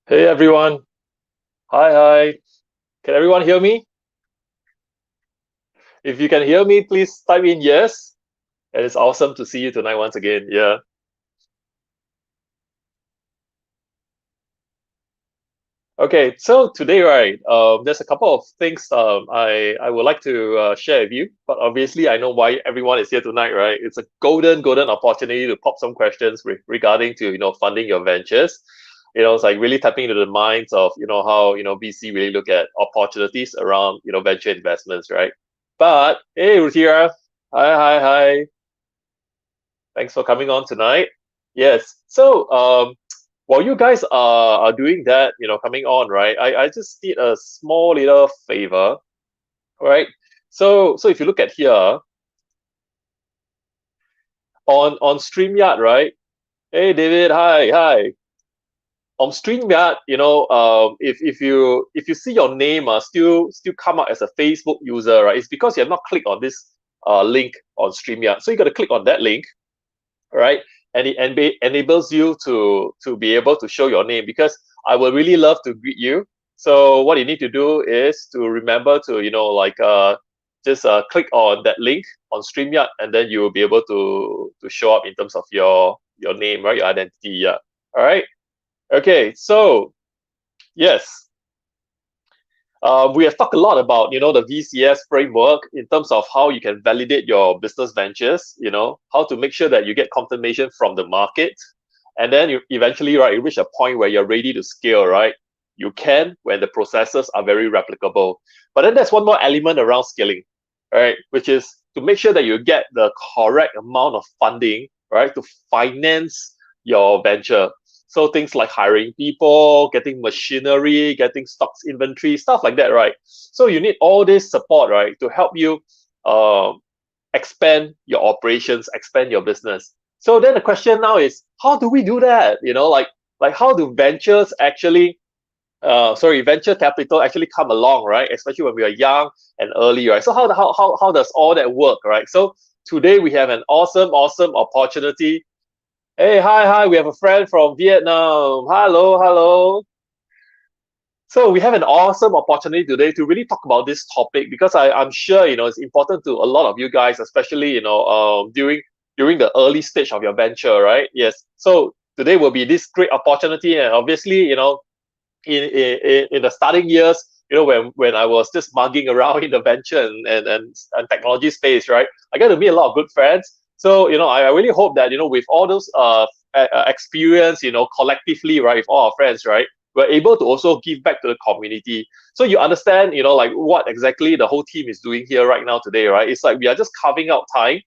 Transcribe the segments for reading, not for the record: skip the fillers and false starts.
Hey everyone. Hi, hi. Can everyone hear me? If you can hear me, please type in yes. And it's awesome to see you tonight once again. Yeah. Okay, so today, right, there's a couple of things I would like to share with you. But obviously, I know why everyone is here tonight, right? It's a golden opportunity to pop some questions regarding to funding your ventures. It's like really tapping into the minds of how VC really look at opportunities around venture investments, right? But hey, Ruthira, hi. Thanks for coming on tonight. Yes. So, while you guys are doing that, coming on, right? I just need a small little favor, right? So if you look at here on StreamYard, right? Hey, David, hi. On StreamYard, if you see your name still come up as a Facebook user, right? It's because you have not clicked on this link on StreamYard. So you got to click on that link, right? And it enables you to be able to show your name because I would really love to greet you. So what you need to do is to remember to just click on that link on StreamYard, and then you will be able to show up in terms of your name, right? Your identity. Yeah. All right. Okay. So yes, we have talked a lot about the VCS framework in terms of how you can validate your business ventures. How to make sure that you get confirmation from the market, and then you eventually, right, you reach a point where you're ready to scale, right? You can when the processes are very replicable. But then there's one more element around scaling, right? Which is to make sure that you get the correct amount of funding, right, to finance your venture. So things like hiring people, getting machinery, getting stocks inventory, stuff like that, right? So you need all this support, right, to help you um, expand your operations, expand your business. So then the question now is, how do we do that? Like how do ventures actually, venture capital actually come along, right? Especially when we are young and early, right? So how does all that work, right? So today we have an awesome opportunity. Hey, hi, we have a friend from Vietnam. Hello. So we have an awesome opportunity today to really talk about this topic because I'm sure it's important to a lot of you guys, especially during the early stage of your venture, right? Yes. So today will be this great opportunity, and obviously in the starting years, when I was just mugging around in the venture and technology space, right? I got to meet a lot of good friends. So I really hope that with all those experience, collectively, right, with all our friends, right, we're able to also give back to the community. So you understand, like what exactly the whole team is doing here right now today, right? It's like we are just carving out time,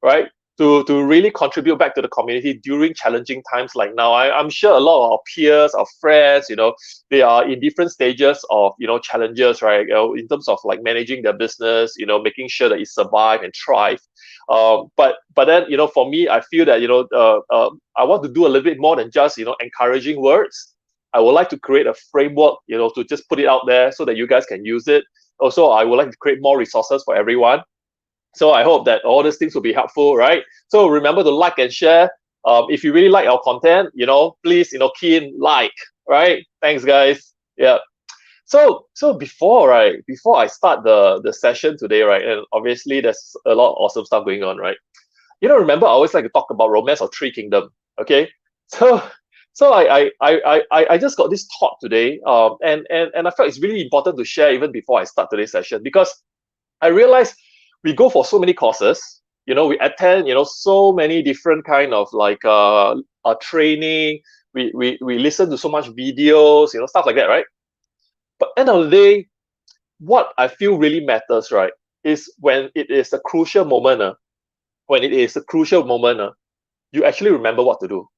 right? To really contribute back to the community during challenging times like now. I'm sure a lot of our peers, our friends, they are in different stages of challenges, right? In terms of like managing their business, making sure that it survive and thrive. But then for me, I feel that I want to do a little bit more than just encouraging words. I would like to create a framework, to just put it out there so that you guys can use it. Also, I would like to create more resources for everyone. So I hope that all these things will be helpful, right? So remember to like and share. If you really like our content, please, key in like, right? Thanks, guys. Yeah. So before I start the session today, right, and obviously there's a lot of awesome stuff going on, right? Remember I always like to talk about romance of three kingdom. Okay, so I just got this thought today, and I felt it's really important to share even before I start today's session, because I realized we go for so many courses, we attend, so many different kind of like training, we listen to so much videos, stuff like that, right? But end of the day, what I feel really matters, right, is when it is a crucial moment, you actually remember what to do,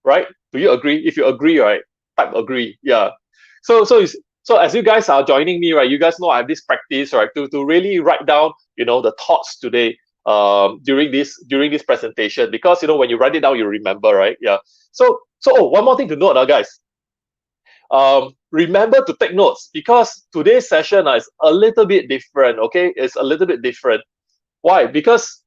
right? Do you agree? If you agree, right, type agree. Yeah. So as you guys are joining me, right, you guys know I have this practice, right, to really write down, the thoughts today, during this presentation, because when you write it down, you remember, right? Yeah. So one more thing to note, guys. Remember to take notes, because today's session is a little bit different. Okay, it's a little bit different. Why? Because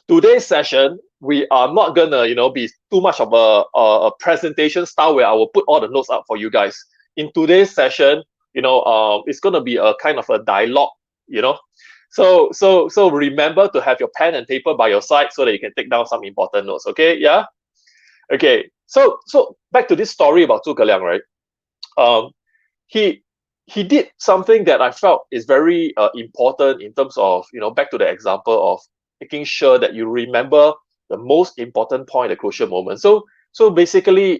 today's session, we are not gonna be too much of a presentation style where I will put all the notes up for you guys. In today's session, it's gonna be a kind of a dialogue. So remember to have your pen and paper by your side so that you can take down some important notes. Okay, yeah. Okay, so back to this story about Zhuge Liang, right? He did something that I felt is very important in terms of, back to the example of making sure that you remember the most important point, the crucial moment. So basically,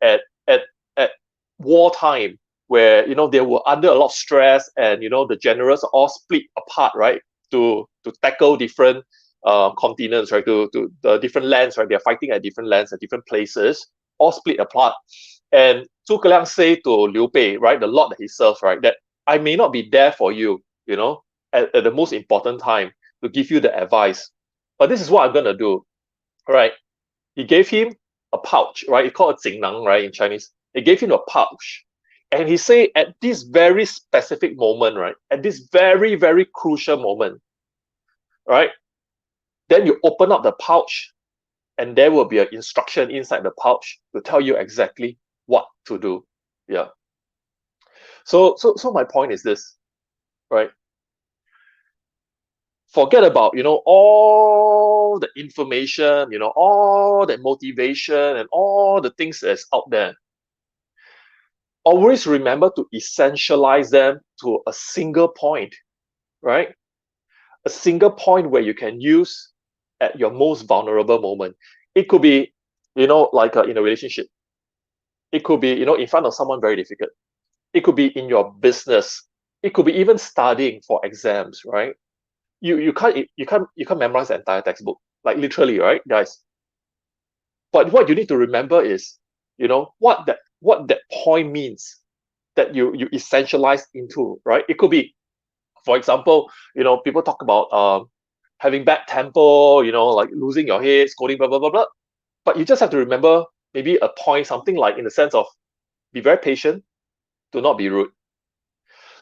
at wartime, where they were under a lot of stress, and the generals all split apart, right, to tackle different continents, right, to the different lands, right. They're fighting at different lands at different places, all split apart. And Zhuge Liang say to Liu Bei, right, the lord that he serves, right, that I may not be there for you, at the most important time to give you the advice, but this is what I'm gonna do, right? He gave him a pouch, right? It's called a 锦囊, right, in Chinese. He gave him a pouch, and he say at this very specific moment, right, at this very very crucial moment, right, then you open up the pouch, and there will be an instruction inside the pouch to tell you exactly what to do. Yeah. So my point is this, right? Forget about all the information, all the motivation and all the things that's out there. Always remember to essentialize them to a single point, right? A single point where you can use at your most vulnerable moment. It could be, like in a relationship. It could be, in front of someone very difficult. It could be in your business. It could be even studying for exams, right? You can't memorize the entire textbook, like literally, right, guys? But what you need to remember is, what that point means, that you essentialize into, right? It could be, for example, people talk about having bad temper, like losing your head, scolding, blah blah blah blah. But you just have to remember maybe a point, something like in the sense of be very patient, do not be rude.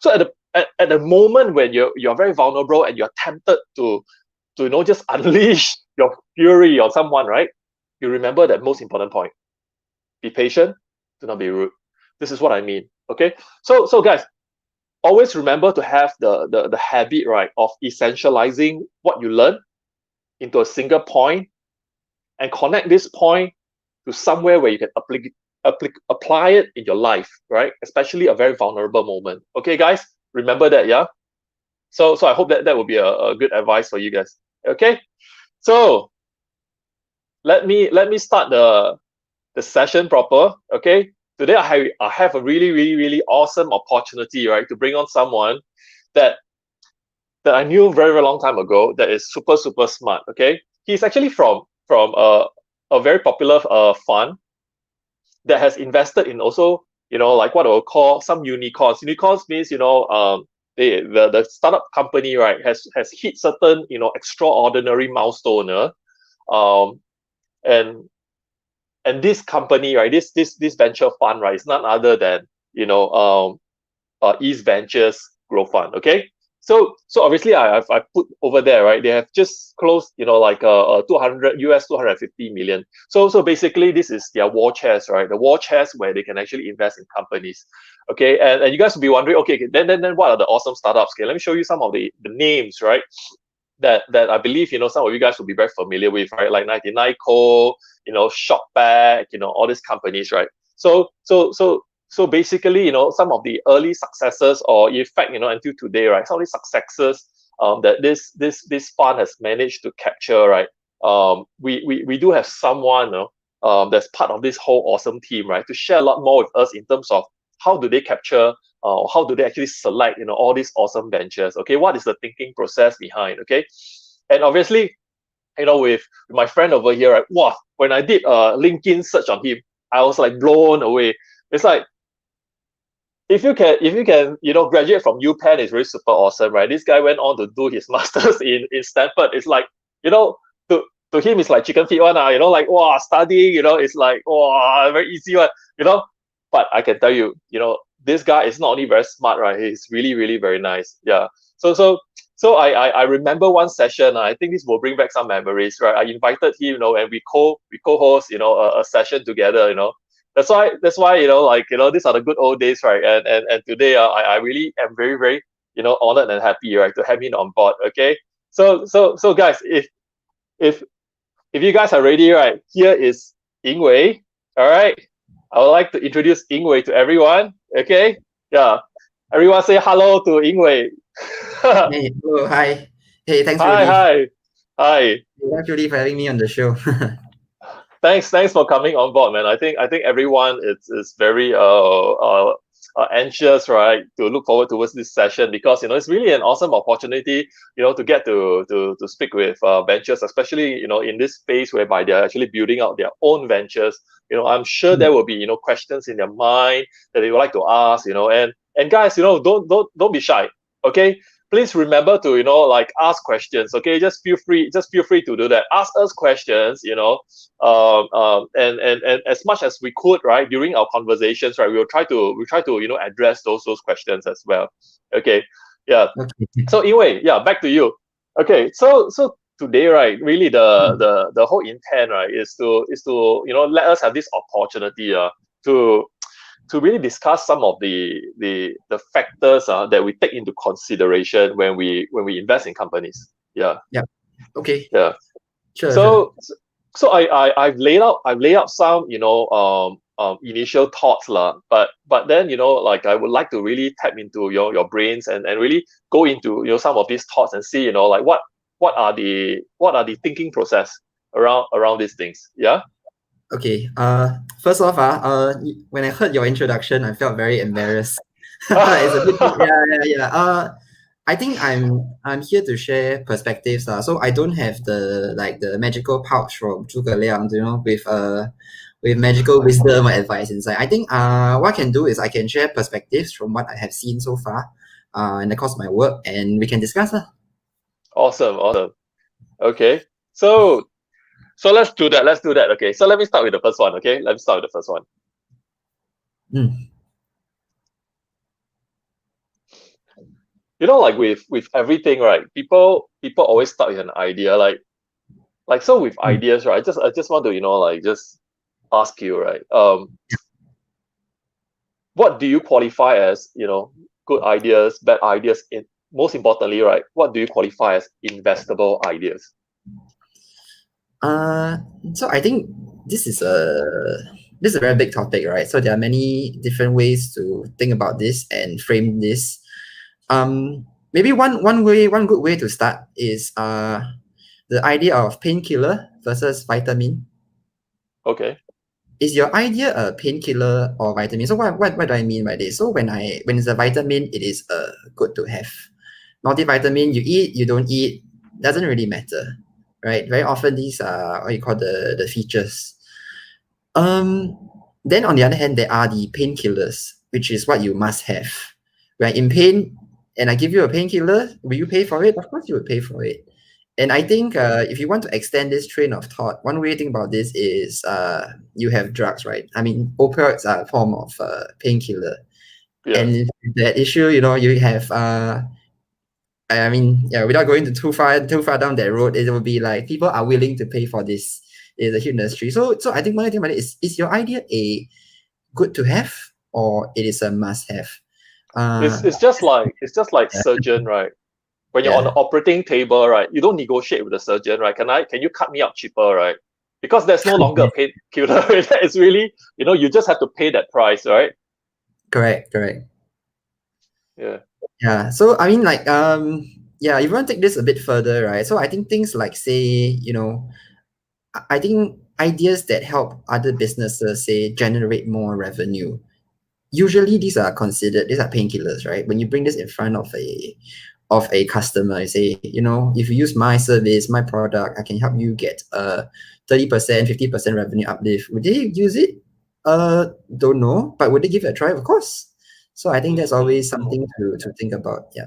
So at the moment when you're very vulnerable and you're tempted to just unleash your fury on someone, right? You remember that most important point. Be patient, do not be rude. This is what I mean. Okay. So guys, always remember to have the habit, right, of essentializing what you learn into a single point, and connect this point to somewhere where you can apply it in your life, right? Especially a very vulnerable moment. Okay, guys, remember that, yeah? So I hope that will be a good advice for you guys. Okay, so let me start the session proper. Okay, today I have a really really really awesome opportunity, right, to bring on someone that I knew very very long time ago, that is super super smart. Okay, he's actually from a very popular fund that has invested in also, like what I would call some unicorns. Unicorns means, the startup company, right, has hit certain, extraordinary milestone, um and and this company, right, this venture fund, right, is none other than East Ventures Growth Fund. Okay, so obviously I put over there, right. They have just closed, like 200 US 250 million. So basically, this is their war chest, right? The war chest where they can actually invest in companies. Okay, and you guys will be wondering, okay, then what are the awesome startups? Okay, let me show you some of the names, right? That I believe some of you guys will be very familiar with, right? Like 99 Co, Shopback, all these companies, right? So basically, some of the early successes, or in fact, until today, right, some of these successes that this fund has managed to capture, right? We do have someone, that's part of this whole awesome team, right, to share a lot more with us in terms of how do they capture, how do they actually select, all these awesome ventures. Okay, what is the thinking process behind? Okay, and obviously, with my friend over here, right? Wow, when I did a LinkedIn search on him, I was like blown away. It's like, if you can graduate from UPenn, it's really super awesome, right? This guy went on to do his masters in Stanford. It's like, to him it's like chicken feet one, like, wow, studying, it's like, wow, very easy one, but I can tell you, this guy is not only very smart, right? He's really, really very nice. Yeah. So I remember one session. I think this will bring back some memories, right? I invited him, and we co-host, a session together. That's why these are the good old days, right? And today, I really am very, very honored and happy, right, to have him on board. Okay. So guys, if you guys are ready, right, here is Ingwei. All right. I would like to introduce Ingwei to everyone. Okay. Yeah. Everyone say hello to Ingwei. Hey, hello, hi. Hey, thanks, Hi, Rudy. hi. Thanks, Rudy, for having me on the show. Thanks for coming on board, man. I think everyone is very anxious, right, to look forward towards this session, because it's really an awesome opportunity, to get to speak with ventures, especially in this space whereby they're actually building out their own ventures. I'm sure there will be questions in their mind that they would like to ask, and guys, don't be shy. Okay, please remember to like ask questions. Okay, just feel free to do that. Ask us questions, and as much as we could, right, during our conversations, right, we try to address those questions as well. Okay, yeah. Okay. So anyway, yeah, back to you. Okay, so today, right, really the whole intent, right, is to let us have this opportunity to really discuss some of the factors that we take into consideration when we invest in companies. Yeah, Yeah. Okay. yeah. Sure, sure. So I've laid out some initial thoughts lah, but then like I would like to really tap into your brains and really go into some of these thoughts and see like what are the thinking process around these things. Yeah. Okay. First off, when I heard your introduction, I felt very embarrassed. It's a bit, yeah, yeah, yeah. I think I'm here to share perspectives, so I don't have the magical pouch from Zhuge Liang, with magical wisdom or advice inside. I think what I can do is I can share perspectives from what I have seen so far, in the course of my work, and we can discuss. Awesome. Okay. So let's do that. Okay. So let me start with the first one. Okay. Let me start with the first one. Mm, Like with everything, right? People always start with an idea, like so with mm. ideas, right? I just want to like just ask you, right? What do you qualify as good ideas, bad ideas? In most importantly, right? What do you qualify as investable ideas? Uh, so I think this is a this is a very big topic, right? So there are many different ways to think about this and frame this. Maybe one good way to start is the idea of painkiller versus vitamin. Okay. Is your idea a painkiller or vitamin? So what do I mean by this? So when it's a vitamin, it is good to have. Multivitamin, you eat, you don't eat, doesn't really matter, right? Very often these are what you call the features. Um, then on the other hand, there are the painkillers, which is what you must have. Right? In pain, and I give you a painkiller, will you pay for it? Of course you would pay for it. And I think if you want to extend this train of thought, one way to think about this is you have drugs, right? I mean, opioids are a form of painkiller. Yeah. And that issue, you have I mean, yeah, without going too far down that road, it will be like people are willing to pay for this in the huge industry. So I think one thing about it is your idea a good to have or it is a must have? It's just like surgeon, right? When you're on the Yeah. operating table, right, you don't negotiate with the surgeon, right? Can you cut me up cheaper, right? Because there's no longer a painkiller. It's really, you just have to pay that price, right? Correct. Yeah. Yeah. So I mean, like, yeah, if you want to take this a bit further, right? So I think things like, say, I think ideas that help other businesses, say, generate more revenue. Usually, these are painkillers, right? When you bring this in front of a customer, you say, if you use my service, my product, I can help you get a 30%, 50% revenue uplift. Would they use it? Don't know, but would they give it a try? Of course. So I think that's Mm-hmm. always something to think about. Yeah.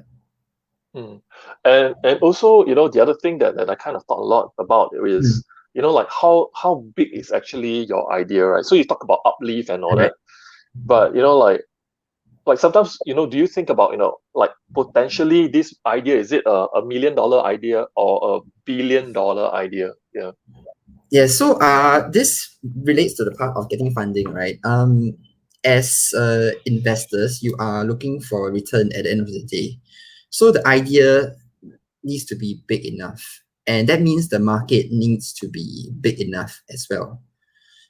Mm. And also, the other thing that I kind of thought a lot about Mm, is, like how big is actually your idea, right? So you talk about uplift and all correct. that, but like sometimes, do you think about, like potentially this idea, is it a $1 million idea or a $1 billion idea? Yeah. Yeah, so this relates to the part of getting funding, right? As investors, you are looking for a return at the end of the day. So the idea needs to be big enough, and that means the market needs to be big enough as well.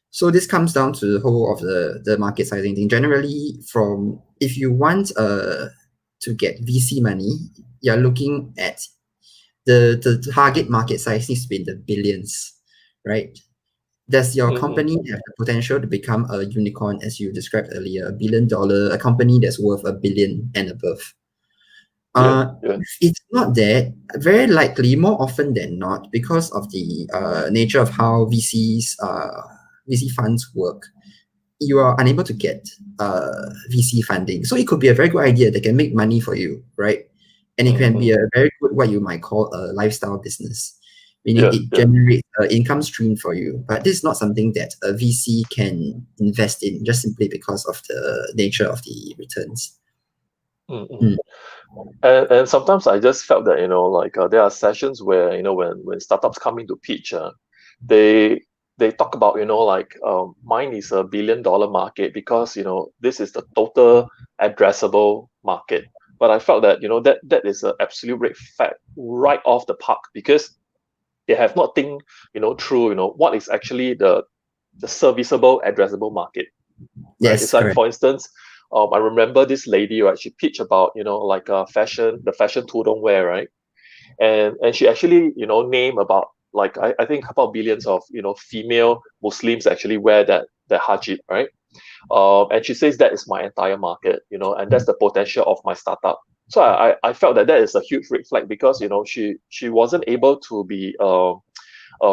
So this comes down to the whole of the market sizing thing. Generally, from if you want to get VC money, you're looking at the target market size needs to be in the billions, right? Does your Mm-hmm. company have the potential to become a unicorn, as you described earlier, $1 billion, a company that's worth a billion and above? Yeah. Uh, Yeah. if it's not that, very likely, more often than not, because of the nature of how VC funds work, you are unable to get VC funding. So it could be a very good idea that can make money for you, right? And it can be Mm-hmm. a very good, what you might call a lifestyle business, meaning Yeah. it Yeah. generates an income stream for you. But this is not something that a VC can invest in just simply because of the nature of the returns. Mm-hmm. Mm, And sometimes I just felt that, like there are sessions where, when startups come in to pitch, they they talk about, like mine is a $1 billion market because, this is the total addressable market. But I felt that, that is an absolute red flag right off the park because they have not think, through, what is actually the serviceable addressable market, right? It's yes, like, correct. for instance, I remember this lady, right? She pitched about, like the fashion tudong wear, right? And she actually, name about like I think a couple of billions of female Muslims actually wear that hijab, right? And she says that is my entire market, and that's the potential of my startup. So I felt that is a huge red flag because she wasn't able to be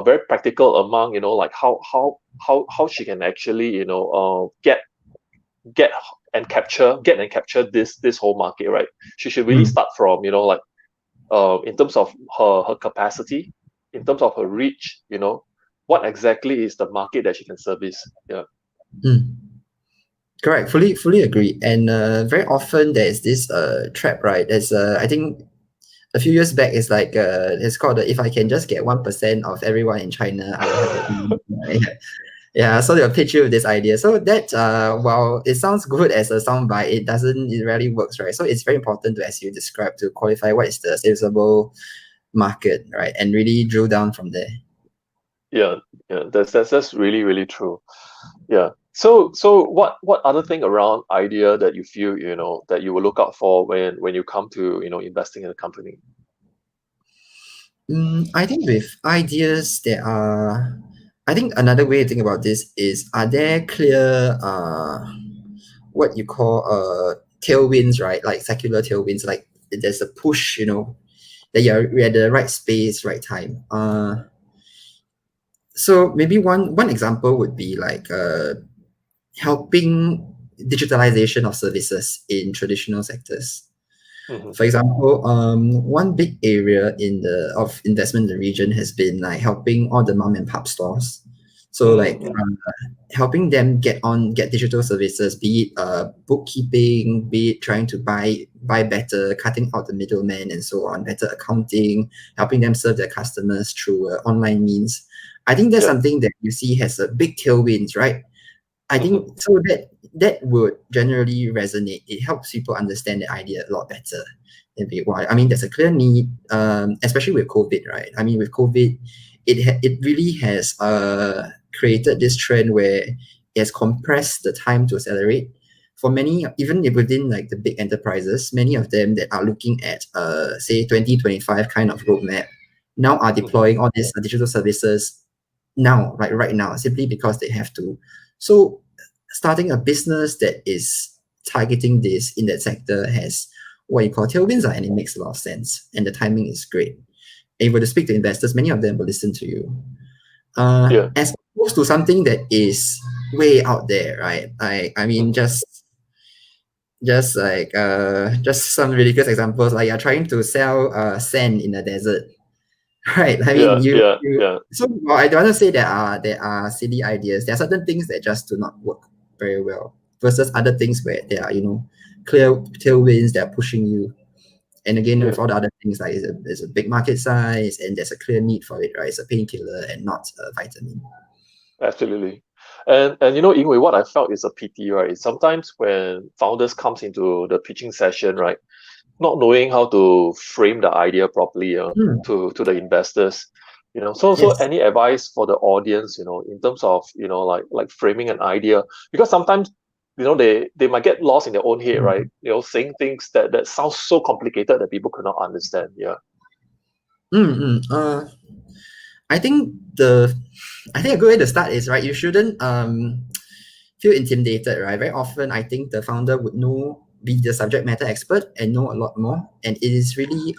very practical among like how she can actually get get and capture this whole market, right? She should really Mm, start from like in terms of her capacity, in terms of her reach, what exactly is the market that she can service. Yeah. mm. Correct, fully agree. And very often there is this trap, right? There's I think a few years back it's like it's called if I can just get 1% of everyone in China, I will have a yeah. Yeah, so they'll pitch you with this idea. So that while it sounds good as a soundbite, it rarely works, right? So it's very important to, as you described, to qualify what is the serviceable market, right? And really drill down from there. Yeah, yeah, that's really really true. Yeah. So what other thing around idea that you feel that you will look out for when you come to investing in a company? I think with ideas there are, I think another way to think about this is, are there clear what you call tailwinds, right? Like secular tailwinds, like there's a push, that you're at the right space, right time. So maybe one example would be like helping digitalization of services in traditional sectors. For example, one big area of investment in the region has been like helping all the mom and pop stores. So like helping them get digital services, be it bookkeeping, be it trying to buy better, cutting out the middleman and so on, better accounting, helping them serve their customers through online means. I think that's something that you see has a big tailwinds, right? I think so that would generally resonate. It helps people understand the idea a lot better. I mean, there's a clear need, especially with COVID, right? I mean, with COVID, it really has created this trend where it has compressed the time to accelerate. For many, even within like the big enterprises, many of them that are looking at say 2025 kind of roadmap now are deploying all these digital services now, right now, simply because they have to. So starting a business that is targeting this in that sector has what you call tailwinds, and it makes a lot of sense. And the timing is great. And if you were to speak to investors, many of them will listen to you. As opposed to something that is way out there, right? I mean, just some ridiculous examples, like you're trying to sell sand in the desert. Right. I mean, So I don't want to say there are silly ideas. There are certain things that just do not work very well versus other things where there are, clear tailwinds that are pushing you. And again, with all the other things, like there's a big market size and there's a clear need for it, right? It's a painkiller and not a vitamin. Absolutely. And Yingwei, what I felt is a pity, right? Sometimes when founders comes into the pitching session, right, not knowing how to frame the idea properly to the investors, so any advice for the audience, in terms of like framing an idea, because sometimes they might get lost in their own head, right? Saying things that sounds so complicated that people cannot understand. I think a good way to start is, right, you shouldn't feel intimidated, right? Very often I think the founder would be the subject matter expert and know a lot more, and it is really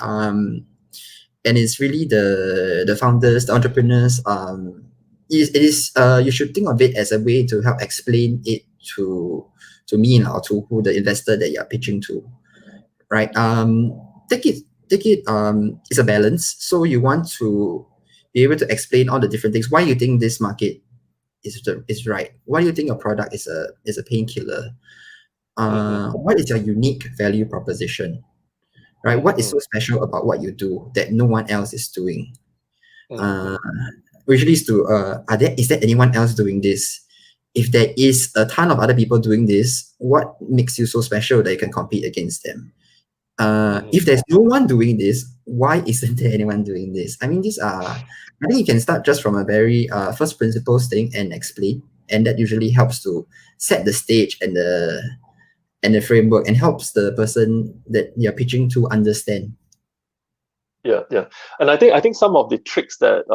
the founders, the entrepreneurs, you should think of it as a way to help explain it to me or to who the investor that you're pitching to, right? Take it it's a balance. So you want to be able to explain all the different things, why you think this market is right, why do you think your product is a painkiller, what is your unique value proposition, right? What is so special about what you do that no one else is doing? Which leads to is there anyone else doing this? If there is a ton of other people doing this, what makes you so special that you can compete against them? If there's no one doing this, why isn't there anyone doing this? I mean, I think you can start just from a very first principles thing and explain, and that usually helps to set the stage and the framework and helps the person that you're pitching to understand. Yeah. And I think some of the tricks that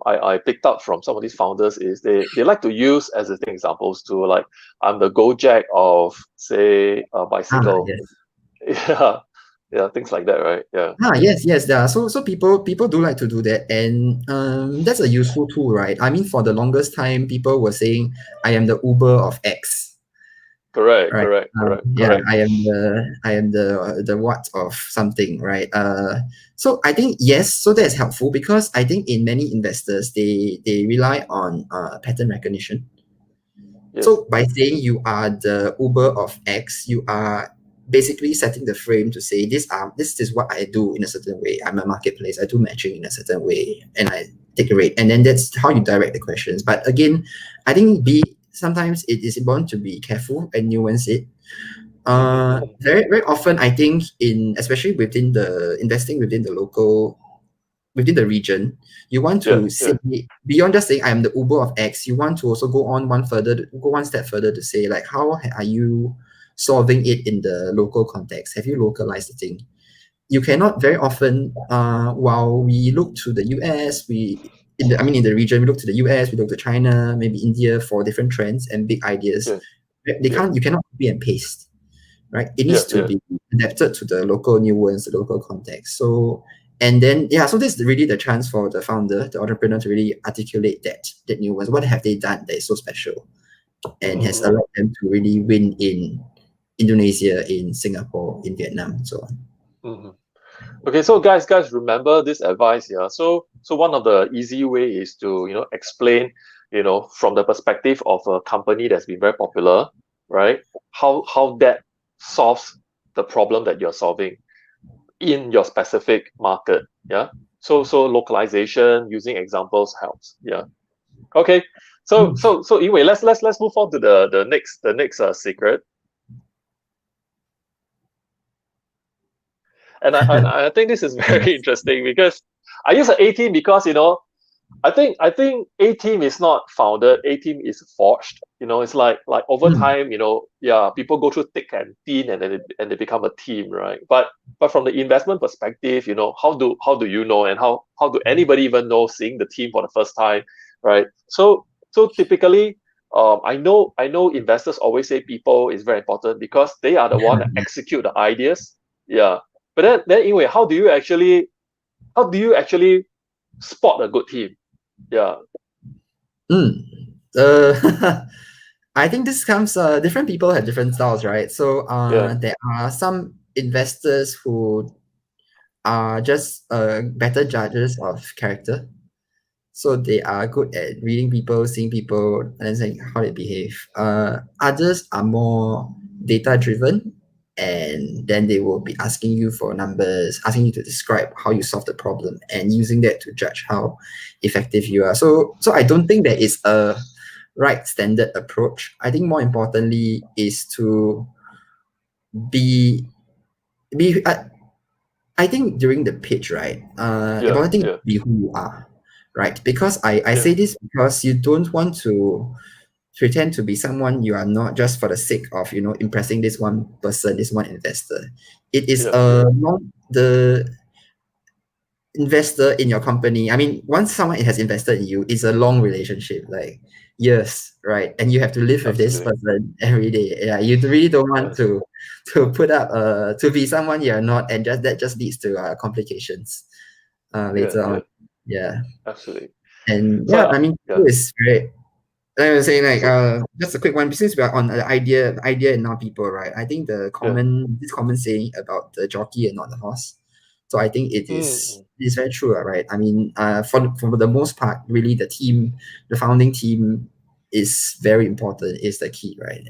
I picked up from some of these founders is they like to use as examples to, like, I'm the Gojek of, say, a bicycle. Yeah, things like that, right? Yeah. Yes. So people do like to do that, and that's a useful tool, right? I mean, for the longest time, people were saying, I am the Uber of X. Correct. Yeah, I am the what of something, right? So I think yes, so that's helpful because I think in many investors they rely on pattern recognition. Yes. So by saying you are the Uber of X, you are basically setting the frame to say this is what I do in a certain way. I'm a marketplace. I do matching in a certain way, and I take a rate, and then that's how you direct the questions. But again, I think sometimes it is important to be careful and nuance it. Very, very often, I think especially within the investing within the region, you want to say beyond just saying I am the Uber of X, you want to also go one step further to say, like, how are you solving it in the local context? Have you localized the thing? You cannot very often, while we look to the US, in the region, we look to the US, we look to China, maybe India for different trends and big ideas. You cannot copy and paste, right? It needs to be adapted to the local nuance, the local context. So this is really the chance for the founder, the entrepreneur, to really articulate that nuance. What have they done that is so special and has allowed them to really win in Indonesia, in Singapore, in Vietnam, and so on. Mhm. Okay, so guys, remember this advice here. So one of the easy way is to explain, from the perspective of a company that's been very popular, right? How that solves the problem that you're solving in your specific market. Yeah. So localization using examples helps. Yeah. Okay. So anyway, let's move on to the next secret. And I think this is very interesting because I use an A team because I think A team is not founded. A team is forged. It's like over Mm. time. Yeah, people go through thick and thin, and they become a team, right? But from the investment perspective, how do you know, and how do anybody even know seeing the team for the first time, right? So typically, I know investors always say people is very important because they are the one that execute the ideas. Yeah, but then anyway, how do you actually spot a good team? Yeah, Mm. I think this comes, different people have different styles, right? So yeah, there are some investors who are just better judges of character. So they are good at reading people, seeing people, and then saying how they behave. Others are more data driven, and then they will be asking you for numbers, asking you to describe how you solve the problem, and using that to judge how effective you are. So I don't think there is a right standard approach. I think more importantly is to be be. I think during the pitch, right? yeah, Important thing is yeah, to be who you are, right? Because I yeah, say this because you don't want to pretend to be someone you are not, just for the sake of impressing this one person, this one investor. It is yeah, yeah, the investor in your company. I mean, once someone has invested in you, it's a long relationship, like years, right? And you have to live with this absolutely. person every day. Yeah, you really don't want Yes, to put up to be someone you're not, and just leads to complications yeah, later on. yeah, Yeah, absolutely. and So yeah, I mean, yeah, it's very. I was saying, like, so just a quick one, since we are on the idea and not people, right? I think yeah, this common saying about the jockey and not the horse. So I think mm, it is very true, right? I mean, for the most part, really, the founding team is very important, is the key, right?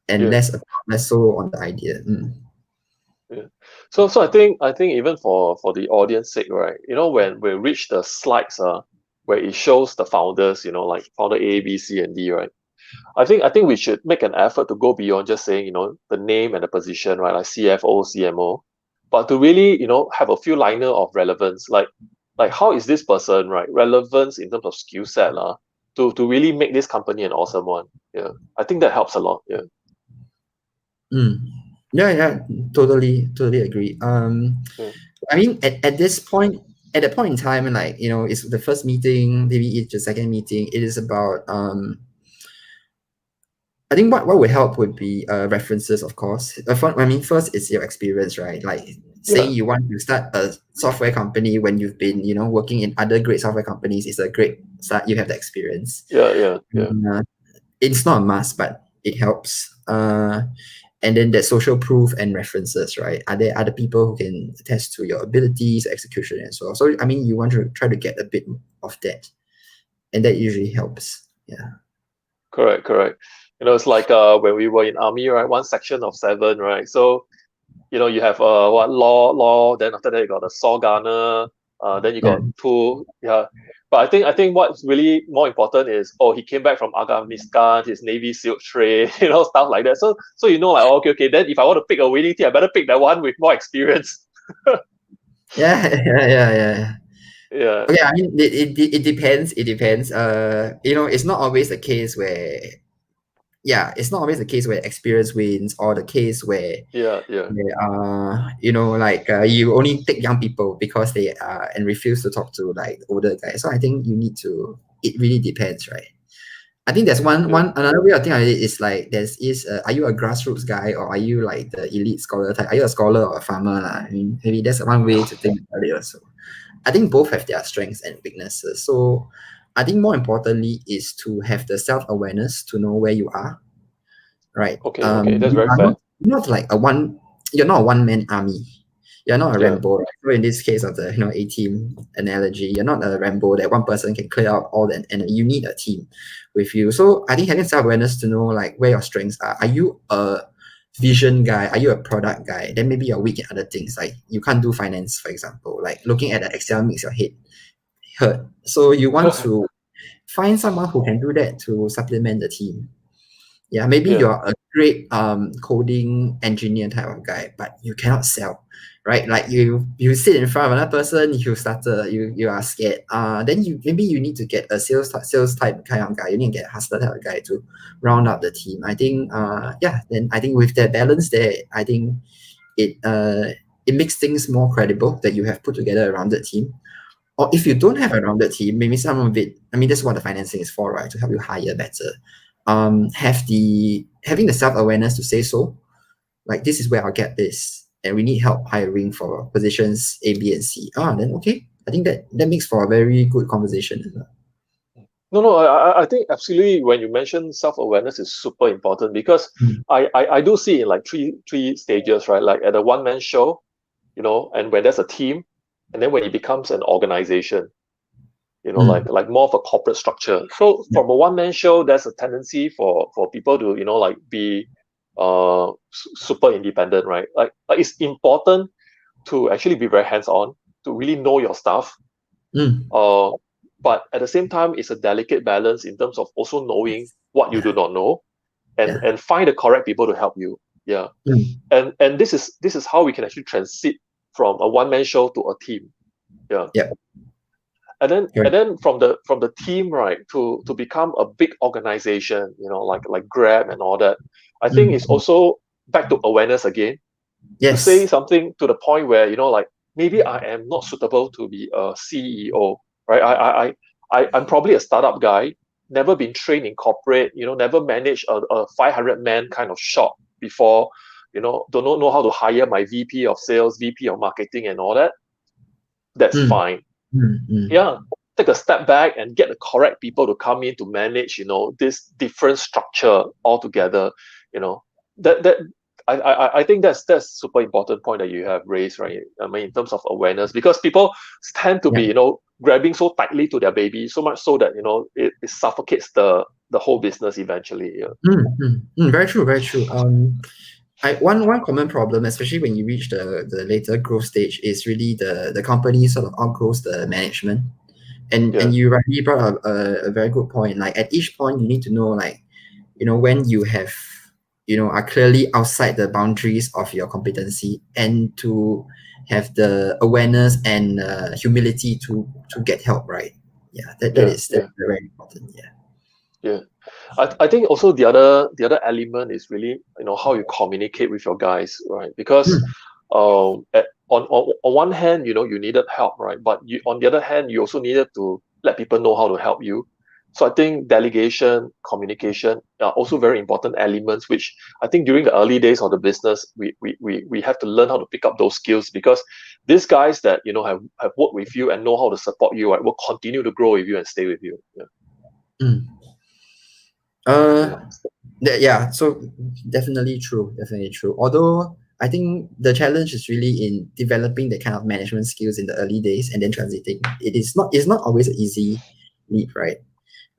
And yeah, less so on the idea. Mm. yeah. So I think even for the audience sake, right? When we reach the slides, where it shows the founders, like founder A, B, C, and D, right? I think we should make an effort to go beyond just saying, the name and the position, right? Like CFO, CMO, but to really, have a few liner of relevance, like how is this person, right? Relevance in terms of skill set, to really make this company an awesome one. Yeah. I think that helps a lot. Yeah. Mm. Yeah, totally agree. Yeah. I mean, at this point, at that point in time, and like it's the first meeting, maybe it's the second meeting. It is about I think what would help would be references, of course. I mean, first is your experience, right? Like saying Yeah. you want to start a software company when you've been working in other great software companies is a great start. You have the experience. Yeah. Yeah. Yeah. It's not a must, but it helps. And then there's social proof and references, right? Are there other people who can attest to your abilities, execution, and so on? So I mean, you want to try to get a bit of that, and that usually helps. Yeah. Correct. Correct. It's like when we were in army, right? One section of seven, right? So you have what law, then after that you got the saw gunner, then you Yeah. got two, yeah. But I think what's really more important is, he came back from Afghanistan, his Navy SEAL train, stuff like that. So like, okay, then if I want to pick a winning team, I better pick that one with more experience. Yeah. Yeah. Yeah, Okay, I mean, it depends. It depends. It's not always the case where, yeah, it's not always the case where experience wins, or the case yeah, yeah, like you only take young people because they are and refuse to talk to like older guys. So I think you need to. It really depends, right? I think there's yeah, another way of thinking of it is like are you a grassroots guy, or are you like the elite scholar type? Are you a scholar or a farmer? Lah? I mean, maybe that's one way to think about it also. I think both have their strengths and weaknesses. So I think more importantly is to have the self-awareness to know where you are, right? okay, that's You very are fair. not like you're not a one-man army. You're not a Yeah. Rambo, right? So in this case of the A team analogy, you're not a Rambo that one person can clear out all that, and you need a team with you. So I think having self-awareness to know like where your strengths are. Are you a vision guy? Are you a product guy? Then maybe you're weak in other things. Like you can't do finance, for example. Like looking at the Excel makes your head hurt. So you want to find someone who can do that to supplement the team. Yeah, maybe Yeah. you're a great coding engineer type of guy, but you cannot sell, right? Like you sit in front of another person, you are scared. Then maybe you need to get a sales type kind of guy. You need to get a hustler type of guy to round up the team. I think then I think with that balance there, I think it makes things more credible that you have put together a rounded team. Or if you don't have a rounded team, maybe some of it, I mean, that's what the financing is for, right? To help you hire better. Having the self-awareness to say so, like this is where our gap is, and we need help hiring for positions A, B, and C. Then okay. I think that makes for a very good conversation as well. No, I think absolutely when you mention self-awareness is super important because I do see in like three stages, right? Like at a one-man show, and when there's a team, and then when it becomes an organization, like more of a corporate structure. So from a one-man show, there's a tendency for people to, like be super independent, right? Like it's important to actually be very hands-on, to really know your stuff. But at the same time, it's a delicate balance in terms of also knowing what you do not know and find the correct people to help you. Yeah. And this is how we can actually transit from a one-man show to a team. Yeah. And then from the team, right, to become a big organization, like Grab and all that, I think it's also back to awareness again. To say something to the point where, like maybe I am not suitable to be a CEO, right? I'm probably a startup guy, never been trained in corporate, never managed a 500-man kind of shop before, don't know how to hire my VP of sales, VP of marketing and all that. That's fine. Yeah. Take a step back and get the correct people to come in to manage, this different structure altogether. That I think that's super important point that you have raised, right? I mean, in terms of awareness, because people tend to be, grabbing so tightly to their baby, so much so that it suffocates the whole business eventually. Yeah. Very true, very true. One common problem, especially when you reach the later growth stage, is really the company sort of outgrows the management. And you rightly brought up a very good point. Like at each point, you need to know, like, when you have, are clearly outside the boundaries of your competency, and to have the awareness and humility to get help, right? Yeah, that's very important. Yeah. I think also the other element is really how you communicate with your guys, right? Because on one hand, you needed help, right? But on the other hand, you also needed to let people know how to help you. So I think delegation, communication are also very important elements, which I think during the early days of the business, we have to learn how to pick up those skills, because these guys that have worked with you and know how to support you, right, will continue to grow with you and stay with you. So definitely true. Although I think the challenge is really in developing the kind of management skills in the early days and then transiting. It's not always an easy leap, right?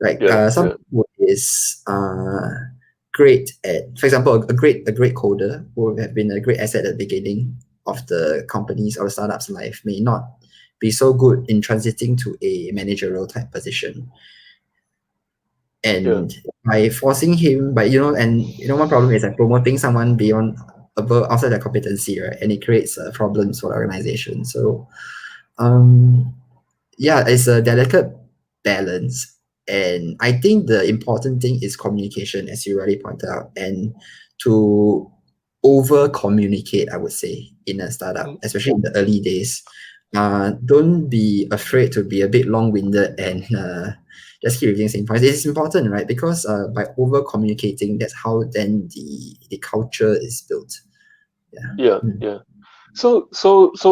Like someone who is great at, for example, a great coder who would have been a great asset at the beginning of the company's or the startup's life may not be so good in transiting to a managerial type position. And by forcing him, one problem is like promoting someone above outside their competency, right? And it creates problems for the organization. So, it's a delicate balance. And I think the important thing is communication, as you already pointed out, and to over communicate, I would say, in a startup, especially in the early days. Don't be afraid to be a bit long-winded and just keep repeating the same points. It's important, right? Because by over communicating, that's how then the culture is built. So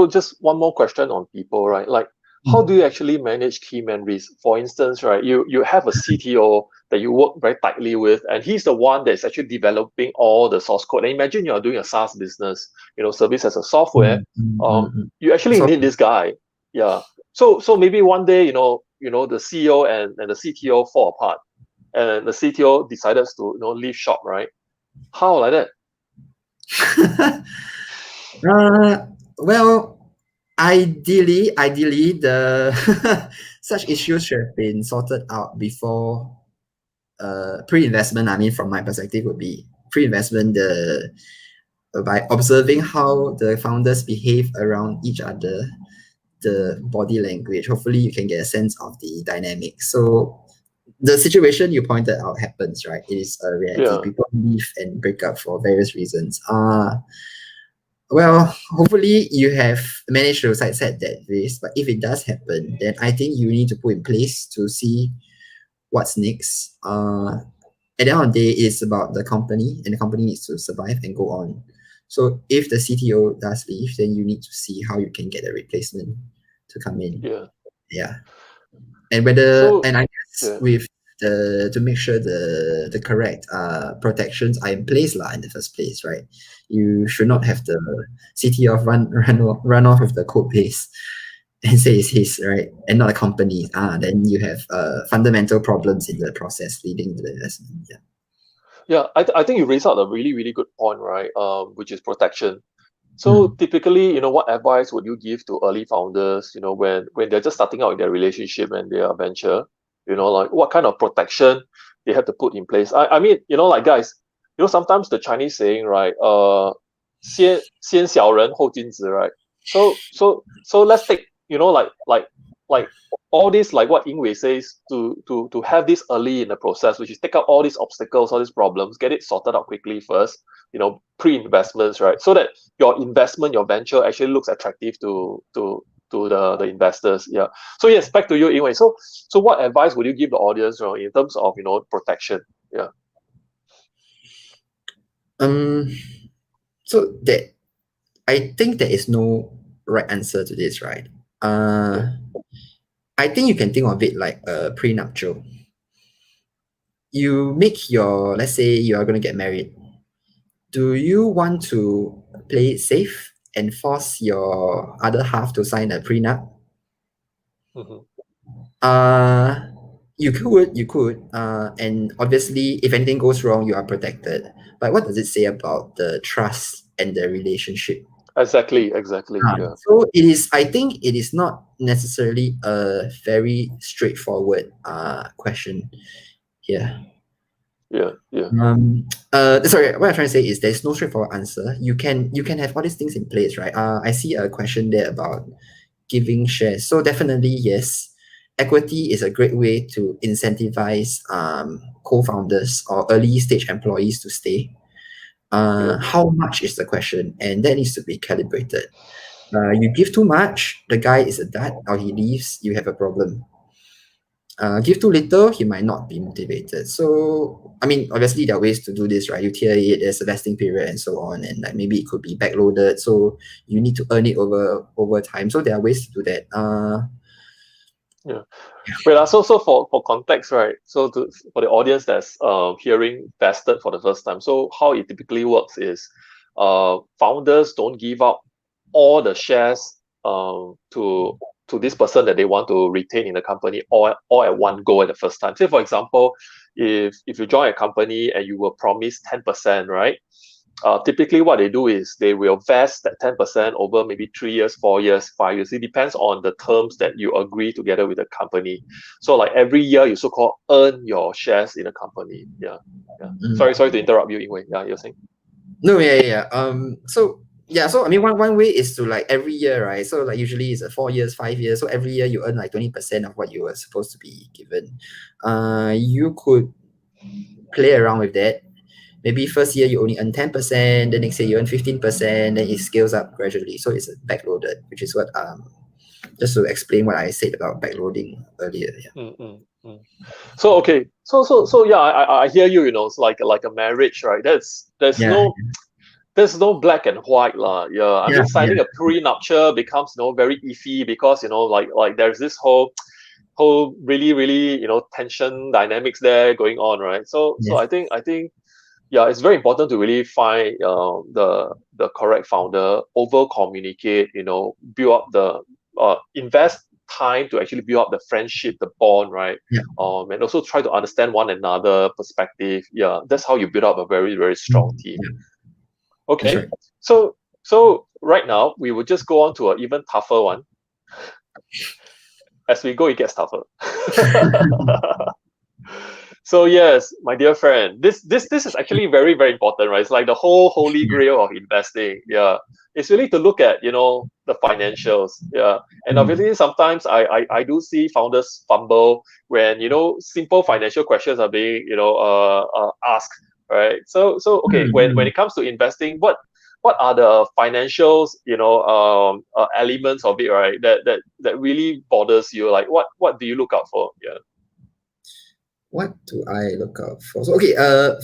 just one more question on people, right? Like, how do you actually manage key man risk? For instance, right, you have a CTO that you work very tightly with, and he's the one that's actually developing all the source code. And imagine you are doing a SaaS business, service as a software. You actually So need this guy. Yeah. So maybe one day, the CEO and the CTO fall apart, and the CTO decided to leave shop, right? How like that? well, ideally, the such issues should have been sorted out before pre-investment. I mean, from my perspective, would be pre-investment. By observing how the founders behave around each other, the body language. Hopefully, you can get a sense of the dynamics. So the situation you pointed out happens, right? It is a reality. Yeah. People leave and break up for various reasons. Well, hopefully you have managed to sidestep that risk. But if it does happen, then I think you need to put in place to see what's next. At the end of the day, it's about the company, and the company needs to survive and go on. So if the CTO does leave, then you need to see how you can get a replacement to come in. Yeah. And I guess with to make sure the correct protections are in place in the first place, right? You should not have the CTO run off with the code base and say it's his, right, and not a company. Then you have fundamental problems in the process leading to the investment. Yeah, I think you raised out a really, really good point, right? Which is protection. So typically, what advice would you give to early founders, when they're just starting out in their relationship and their venture, like what kind of protection they have to put in place? I mean, like guys, sometimes the Chinese saying, right, 先小人后君子, right? So let's take, like all this, like what Ingwei says, to have this early in the process, which is take out all these obstacles, all these problems, get it sorted out quickly first, pre-investments, right? So that your investment, your venture actually looks attractive to the investors. Yeah. So yes, back to you, Ingwei. So what advice would you give the audience, in terms of protection? Yeah. So that I think there is no right answer to this, right? I think you can think of it like a prenuptial. You make let's say you are going to get married. Do you want to play it safe and force your other half to sign a prenup? You could. And obviously, if anything goes wrong, you are protected. But what does it say about the trust and the relationship? Exactly. Yeah. So I think it is not necessarily a very straightforward question here. Yeah. Sorry, what I'm trying to say is there's no straightforward answer. You can have all these things in place, right? I see a question there about giving shares. So definitely, yes, equity is a great way to incentivize co-founders or early stage employees to stay. How much is the question, and that needs to be calibrated. You give too much, the guy is a dud, or he leaves, you have a problem. Give too little, he might not be motivated. So, I mean, obviously there are ways to do this, right? You tier it, there's a vesting period and so on, and like maybe it could be backloaded, so you need to earn it over time. So there are ways to do that. Wait, so for context, right? So for the audience that's hearing vested for the first time, so how it typically works is, founders don't give up all the shares to this person that they want to retain in the company all at one go at the first time. Say for example, if you join a company and you were promised 10%, right? Typically what they do is they will vest that 10% over maybe 3 years, 4 years, 5 years. It depends on the terms that you agree together with the company. So like every year you so-called earn your shares in the company. Yeah. Sorry to interrupt you, Ingwei. Yeah, you're saying? No, yeah. So I mean one way is to like every year, right? So like usually it's 4 years, 5 years. So every year you earn like 20% of what you were supposed to be given. You could play around with that. Maybe first year you only earn 10%, the next year you earn 15%, then it scales up gradually. So it's backloaded, which is what just to explain what I said about backloading earlier. Yeah. So okay, so yeah, I hear you. It's like a marriage, right? There's there's no black and white lah. Yeah, I Yeah, mean yeah, signing a prenuptial becomes very iffy because like there's this whole really tension dynamics there going on, right? So yes. I think yeah, it's very important to really find the correct founder, over communicate, build up invest time to actually build up the friendship, the bond, right? Yeah. And also try to understand one another perspective. Yeah, that's how you build up a very, very strong team. Yeah, that's Okay, right. so right now we will just go on to an even tougher one. As we go, it gets tougher. So yes, my dear friend, this is actually very, very important, right? It's like the whole holy Yeah. grail of investing. Yeah, it's really to look at the financials. Yeah, and Mm. obviously sometimes I do see founders fumble when simple financial questions are being asked. Right. So okay, when Mm. it comes to investing, what are the financials elements of it, right? That really bothers you. Like what do you look out for? Yeah. What do I look out for? So okay,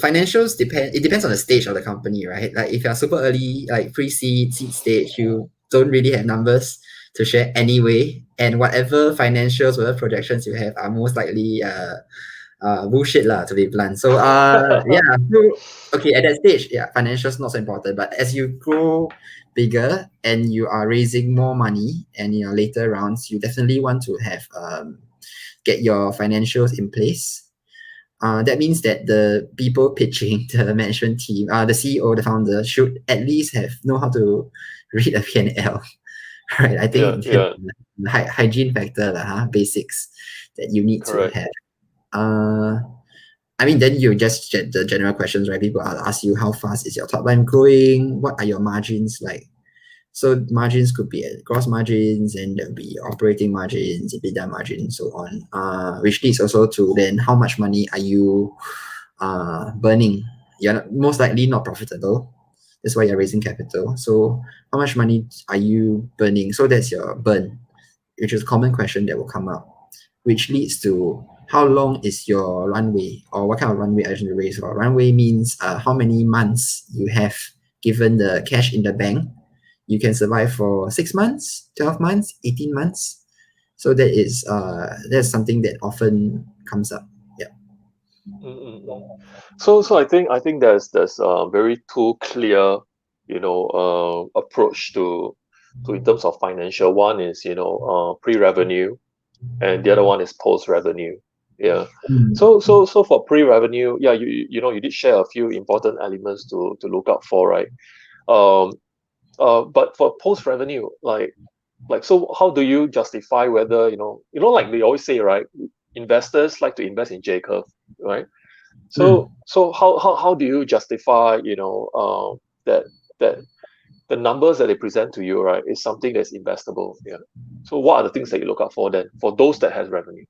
financials depend. It depends on the stage of the company, right? Like if you're super early, like pre-seed, seed stage, you don't really have numbers to share anyway, and whatever financials, whatever projections you have are most likely bullshit lah, to be blunt. So yeah, so okay, at that stage, yeah, financials not so important. But as you grow bigger and you are raising more money, and in your later rounds, you definitely want to have get your financials in place. That means that the people pitching the management team, the CEO, the founder, should at least know how to read a P&L, right? I Yeah, think yeah, the hygiene factor, basics that you need to correct. have. Uh, I mean, then you just get the general questions, right? People will ask you how fast is your top line growing? What are your margins like? So margins could be gross margins, and there'll be operating margins, EBITDA margins, so on. Which leads also to then how much money are you burning? You're most likely not profitable. That's why you're raising capital. So how much money are you burning? So that's your burn, which is a common question that will come up, which leads to how long is your runway, or what kind of runway are you going to raise for? Runway means how many months you have given the cash in the bank. You can survive for 6 months, 12 months, 18 months. So that's something that often comes up. Yeah. Mm-mm-mm. So I think there's a very two clear approach to in terms of financial. One is pre-revenue, and the other one is post-revenue. Yeah. Mm. So for pre-revenue, yeah, you did share a few important elements to look out for, right? Um. But for post-revenue, so how do you justify whether like they always say, right? Investors like to invest in J curve, right? Mm. So how do you justify that that the numbers that they present to you, right, is something that's investable? Yeah. So what are the things that you look out for then for those that has revenue?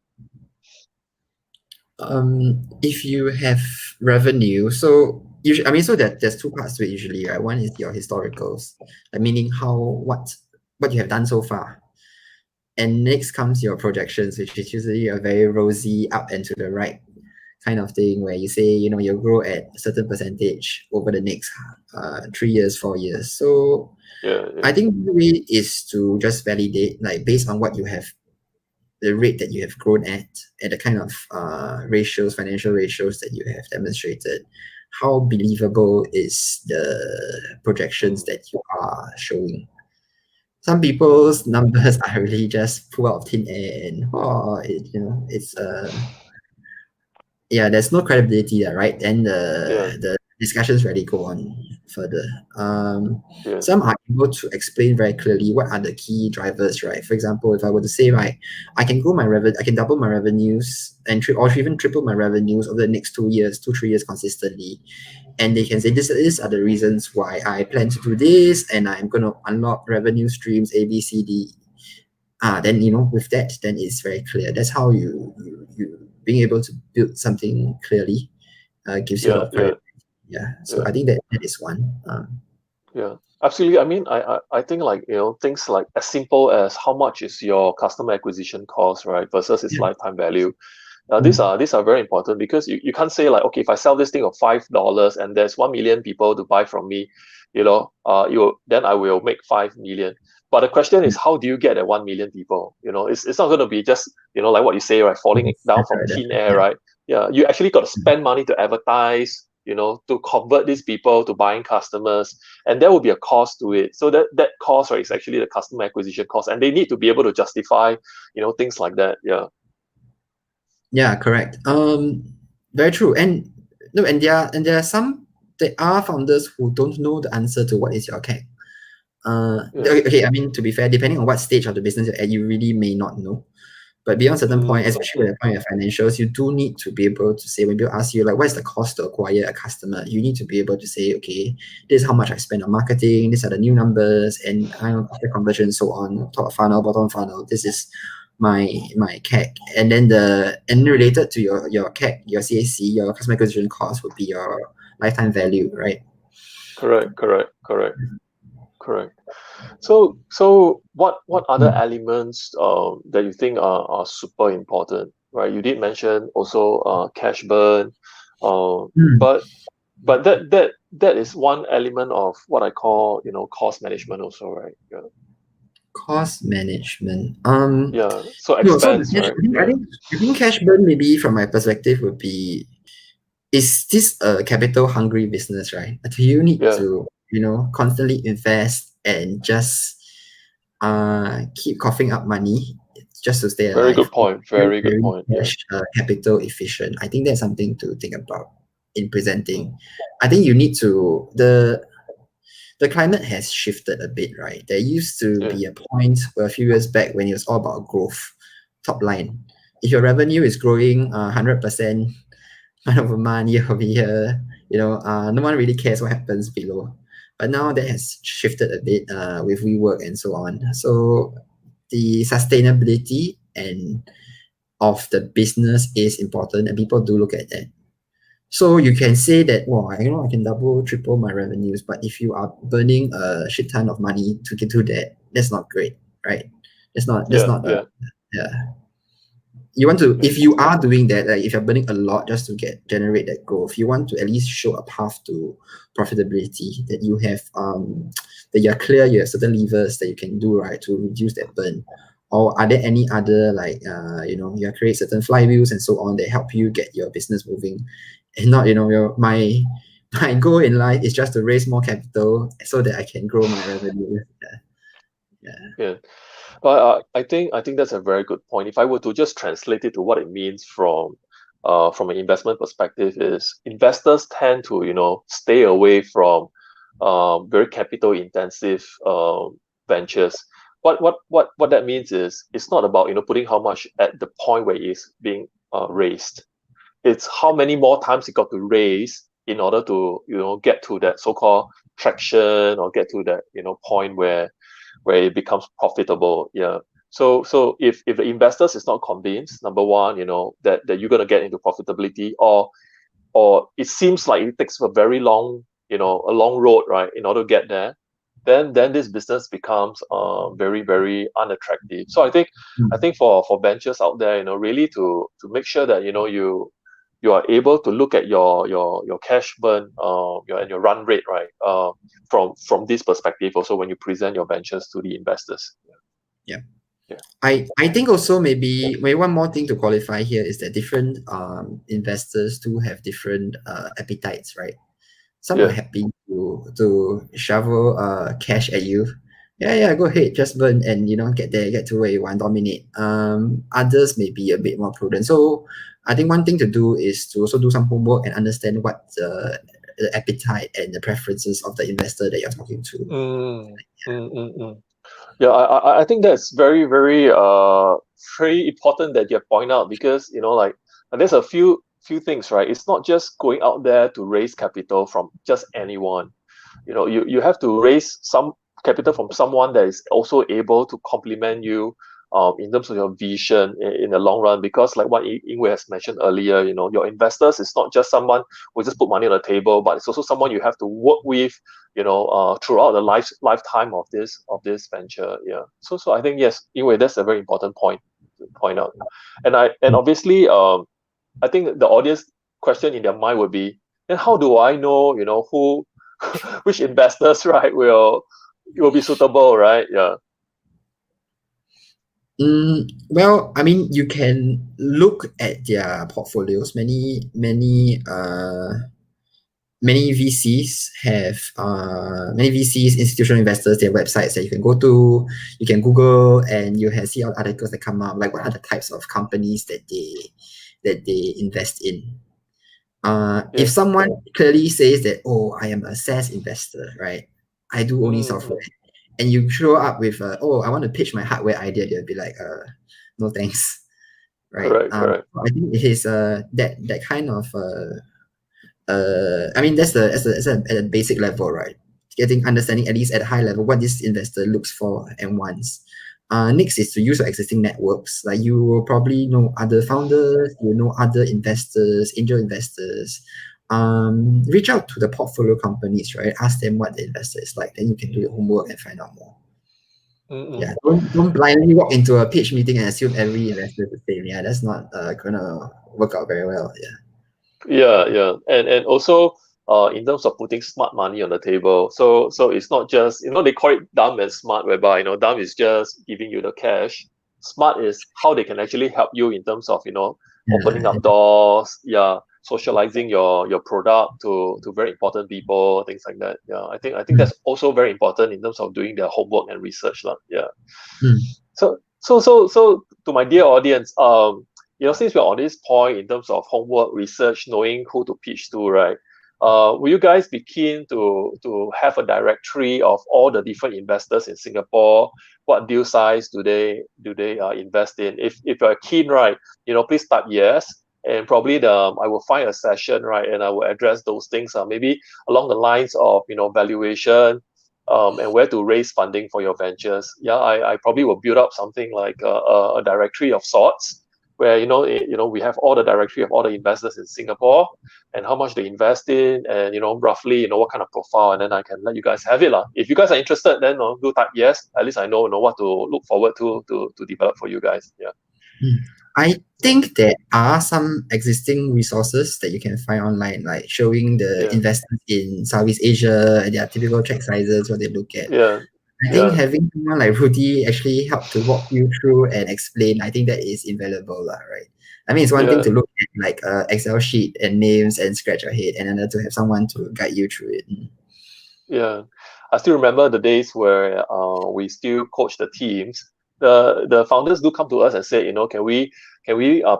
If you have revenue, so usually, I mean, so that there's two parts to it usually, right? One is your historicals, meaning what you have done so far. And next comes your projections, which is usually a very rosy up and to the right kind of thing, where you say, you'll grow at a certain percentage over the next 3 years, 4 years. So Yeah, yeah. I think the way is to just validate, like based on what you have, the rate that you have grown at the kind of financial ratios that you have demonstrated, how believable is the projections Mm, that you are showing. Some people's numbers are really just pulled out of thin air, and it's yeah, there's no credibility there, right? And yeah, the discussions really go on further. Um, yeah. some are able to explain very clearly what are the key drivers, right? For example, if I were to say, right, I can grow my revenue, I can double my revenues or even triple my revenues over the next 2 years, 3 years consistently, and they can say these are the reasons why I plan to do this, and I'm going to unlock revenue streams A, B, C, D. Then with that, then it's very clear. That's how you being able to build something clearly gives you a lot Yeah, of yeah, credit. Yeah, so yeah. I think that is one. Yeah, absolutely. I mean, I think like things like as simple as how much is your customer acquisition cost, right, versus its Yeah. lifetime value. These are very important because you can't say like, okay, if I sell this thing of $5 and there's 1 million people to buy from me, then I will make 5 million. But the question is, how do you get that 1 million people? It's not going to be just like what you say, right, falling down That's from right. thin air, right? Yeah, you actually got to spend money to advertise, to convert these people to buying customers, and there will be a cost to it. So that cost, right, is actually the customer acquisition cost, and they need to be able to justify, things like that. Yeah. Yeah, correct. Very true. And no, and there are founders who don't know the answer to what is your CAC. Yeah. Okay, I mean, to be fair, depending on what stage of the business you're at, you really may not know. But beyond a certain point, Mm, especially at the point of financials, you do need to be able to say, when people ask you, like, what is the cost to acquire a customer? You need to be able to say, okay, this is how much I spend on marketing, these are the new numbers, and after conversion, so on, top of funnel, bottom funnel, this is my CAC. And then related to your CAC, your CAC, your customer acquisition cost would be your lifetime value, right? correct. So what other elements that you think are super important, right? You did mention also cash burn, Mm. but that is one element of what I call cost management also, right? Yeah. Cost management. Yeah. So No, so expense, right? I Yeah. think cash burn maybe from my perspective would be, is this a capital hungry business, right? Do you need Yeah. to, constantly invest and just keep coughing up money just to stay Very alive? good point. Very, Very good very point. Yeah. capital efficient. I think that's something to think about in Mm, presenting. I think you need to the climate has shifted a bit, right? There used to yeah. be a point where a few years back when it was all about growth, top line. If your revenue is growing 100% month over month, year over year, no one really cares what happens below. But now that has shifted a bit with WeWork and so on. So the sustainability and of the business is important, and people do look at that. So you can say that, well, I can double, triple my revenues, but if you are burning a shit ton of money to get to that, that's not great, right? That's Yeah. not Yeah. yeah. You want to, Yeah. if you are doing that, like if you're burning a lot just to generate that growth, you want to at least show a path to profitability, that you have that you're clear, you have certain levers that you can do, right, to reduce that burn. Or are there any other, like you create certain flywheels and so on that help you get your business moving? And not, my goal in life is just to raise more capital so that I can grow my revenue. Yeah. Yeah. But I think that's a very good point. If I were to just translate it to what it means from an investment perspective, is investors tend to stay away from very capital intensive ventures. What that means is it's not about putting how much at the point where it's being raised. It's how many more times you got to raise in order to get to that so-called traction, or get to that point where it becomes profitable. Yeah. So if the investors is not convinced, number one, that you're gonna get into profitability, or it seems like it takes a very long, a long road, right, in order to get there, then this business becomes very, very unattractive. So I think for ventures out there, really to make sure that you are able to look at your cash burn, your run rate, right, from this perspective also when you present your ventures to the investors. Yeah. Yeah. I think also maybe one more thing to qualify here is that different investors do have different appetites, right? Some are Yeah. happy to shovel cash at you. Yeah, go ahead, just burn and get there, get to where you want, dominate. Others may be a bit more prudent. So I think one thing to do is to also do some homework and understand what the appetite and the preferences of the investor that you're talking to. Mm, mm, mm, mm. Yeah, I think that's very, very very important that you point out, because like there's a few things, right? It's not just going out there to raise capital from just anyone. You have to raise some capital from someone that is also able to complement you in terms of your vision in the long run, because like what Ingwei has mentioned earlier, your investors is not just someone who just put money on the table, but it's also someone you have to work with throughout the lifetime of this venture. Yeah. So I think, yes, Ingwei, that's a very important point to point out. And obviously I think the audience question in their mind would be, then how do I know, who, which investors, right, will be suitable, right? Yeah. Well, I mean, you can look at their portfolios. Many VCs have many VCs, institutional investors, their websites that you can go to. You can Google and you can see all the articles that come up, like what are the types of companies that they invest in. If Yeah. someone clearly says that, oh, I am a SaaS investor, right? I do only software, Mm, and you show up with, oh, I want to pitch my hardware idea, they'll be like, no thanks, right? correct. I think it is that kind of I mean that's at a basic level, right? Getting understanding at least at a high level what this investor looks for and wants. Next is to use your existing networks. Like you will probably know other founders, you know other investors, angel investors. Reach out to the portfolio companies, right? Ask them what the investor is like. Then you can do your homework and find out more. Mm-mm. Yeah, don't blindly walk into a pitch meeting and assume every investor is the same. Yeah, that's not gonna work out very well. Yeah. Yeah. And also, in terms of putting smart money on the table, so it's not just, they call it dumb and smart, whereby, dumb is just giving you the cash. Smart is how they can actually help you in terms of, opening Yeah. up doors, yeah, socializing your product to very important people, things like that. Yeah, I think Mm, that's also very important in terms of doing their homework and research, lah. Yeah. mm, So to my dear audience, since we're on this point in terms of homework, research, knowing who to pitch to, right? Will you guys be keen to have a directory of all the different investors in Singapore? What deal size do they invest in? If you're keen, right, please type yes. And probably I will find a session, right, and I will address those things. Maybe along the lines of valuation, and where to raise funding for your ventures. Yeah, I probably will build up something like a directory of sorts, where we have all the directory of all the investors in Singapore and how much they invest in, and roughly what kind of profile, and then I can let you guys have it lah. If you guys are interested, then do type yes. At least I know what to look forward to develop for you guys. Yeah. mm. I Yeah. think there are some existing resources that you can find online, like showing the Yeah. investments in Southeast Asia and their typical check sizes, what they look at. Yeah. I think Yeah. having someone like Rudy actually help to walk you through and explain, I think that is invaluable, lah, right? I mean, it's one thing Yeah. to look at like a Excel sheet and names and scratch your head, and another to have someone to guide you through it. Yeah, I still remember the days where we still coach the teams. The founders do come to us and say, can we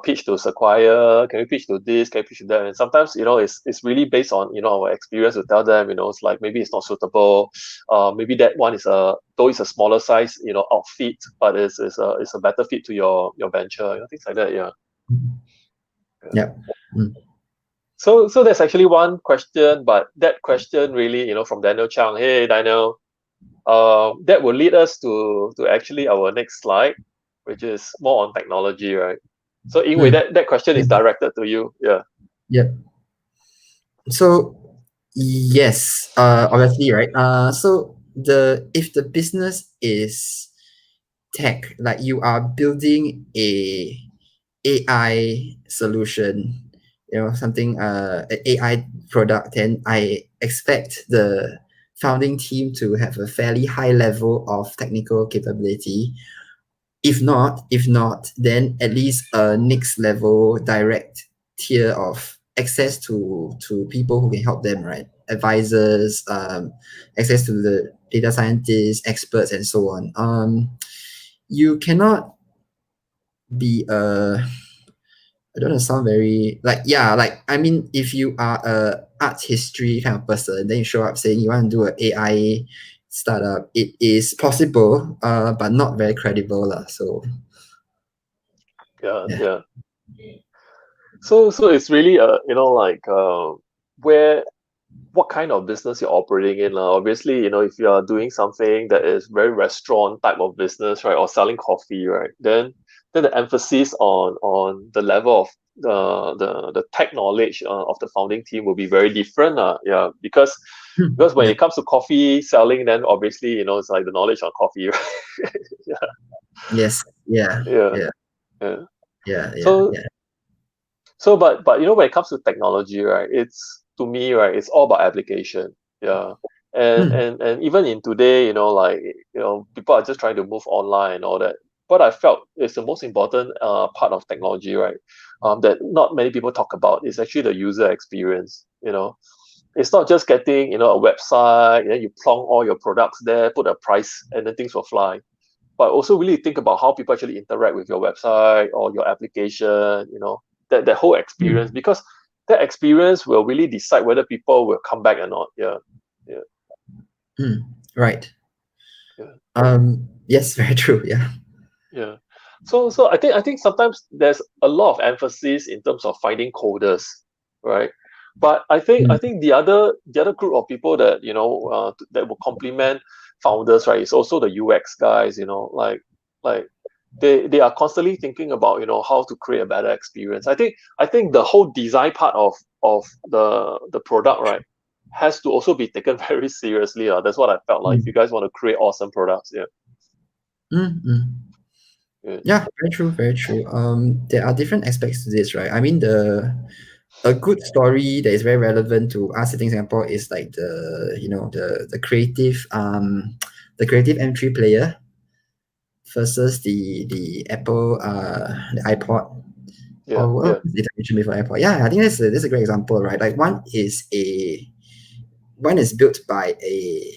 pitch to Sequire? Can we pitch to this? Can we pitch to that? And sometimes, it's really based on our experience to tell them, it's like maybe it's not suitable. Maybe that one is though it's a smaller size, outfit, but it's a better fit to your venture, things like that. Yeah. Yeah. Mm. So there's actually one question, but that question really, from Daniel Chang. Hey, Daniel. That will lead us to actually our next slide, which is more on technology, right? So Ingwei, Mm. that question is directed to you. Yeah. Yep. So yes, obviously, right? So if the business is tech, like you are building a AI solution, something an AI product, then I expect the founding team to have a fairly high level of technical capability. If not, then at least a next level direct tier of access to people who can help them, right? Advisors, access to the data scientists, experts, and so on. You cannot be I don't want to sound very like, yeah, like, I mean, if you are a art history kind of person, then you show up saying you want to do an AI startup, it is possible, but not very credible lah. So Yeah. yeah. Yeah. So it's really like where what kind of business you're operating in. Obviously, if you are doing something that is very restaurant type of business, right, or selling coffee, right, then the emphasis on the level of the tech knowledge of the founding team will be very different. Yeah, because when Yeah. it comes to coffee selling, then obviously, it's like the knowledge on coffee, right? Yeah. Yes. Yeah. Yeah. Yeah. Yeah. Yeah. Yeah. So Yeah. But when it comes to technology, right, it's to me, right, it's all about application. Yeah. And even in today, people are just trying to move online and all that. What I felt is the most important part of technology, right? That not many people talk about is actually the user experience. It's not just getting a website, and then you plonk all your products there, put a price, and then things will fly. But also really think about how people actually interact with your website or your application. That whole experience, because that experience will really decide whether people will come back or not. Yeah. Right. Yeah. Yes, very true. Yeah. Yeah. So I think sometimes there's a lot of emphasis in terms of finding coders, right? But I think the other group of people that that will complement founders, right, is also the UX guys. Like they are constantly thinking about how to create a better experience. I think the whole design part of the product, right, has to also be taken very seriously. That's what I felt like. If you guys want to create awesome products, yeah. Yeah. Yeah, very true, very true. There are different aspects to this, right? I mean, a good story that is very relevant to us sitting in Singapore is like the creative M3 player versus the Apple the iPod, Yeah. or what Yeah. was the definition before iPod? Yeah, I think that's a great example, right? Like one is built by a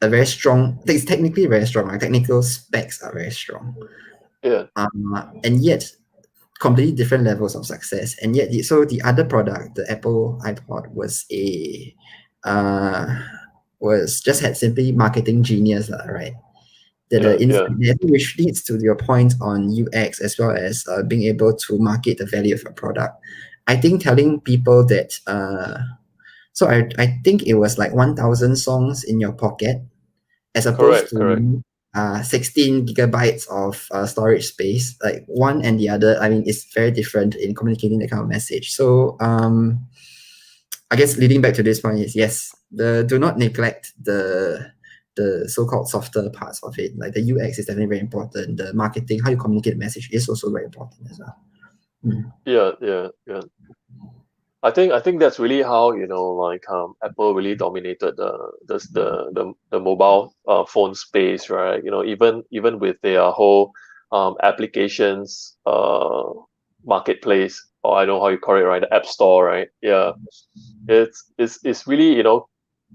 very strong. It's technically very strong. Like technical specs are very strong, Yeah. and yet completely different levels of success. And yet, so the other product, the Apple iPod, uh, was just had simply marketing genius, right? Yeah. Which leads to your point on UX as well as being able to market the value of a product. I think telling people that. So I think it was like 1,000 songs in your pocket, as opposed Correct. Correct. to 16 gigabytes of storage space. Like one and the other, I mean, it's very different in communicating that kind of message. So I guess leading back to this point is, yes, do not neglect the so-called softer parts of it. Like the UX is definitely very important. The marketing, how you communicate the message, is also very important as well. Yeah. Yeah. Yeah. I think that's really how Apple really dominated the mobile phone space, right? Even with their whole applications marketplace, or I know how you call it, right? The App Store, right? Yeah. It's really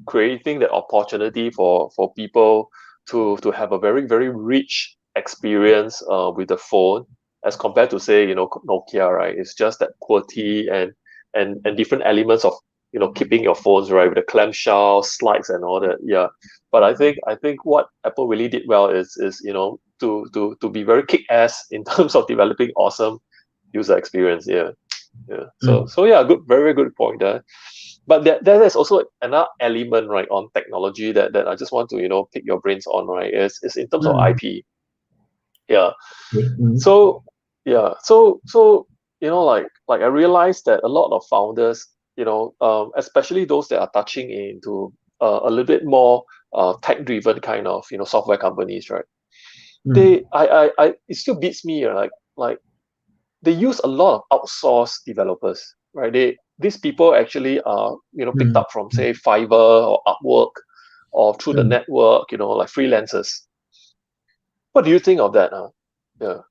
creating the opportunity for people to have a very very rich experience with the phone, as compared to, say, Nokia, right? It's just that QWERTY and different elements of keeping your phones, right, with the clamshell slides and all that. Yeah. But I think what Apple really did well is to be very kick ass in terms of developing awesome user experience. Yeah. Yeah. So yeah, good, very, very good point there. But there's also another element, right, on technology that I just want to pick your brains on, right, is in terms of IP. Yeah. So yeah, so like I realized that a lot of founders, especially those that are touching into a little bit more tech driven kind of software companies, right? It still beats me, like they use a lot of outsourced developers, right? These people actually are picked up from, say, Fiverr or Upwork, or through the network, like freelancers. What do you think of that? Yeah.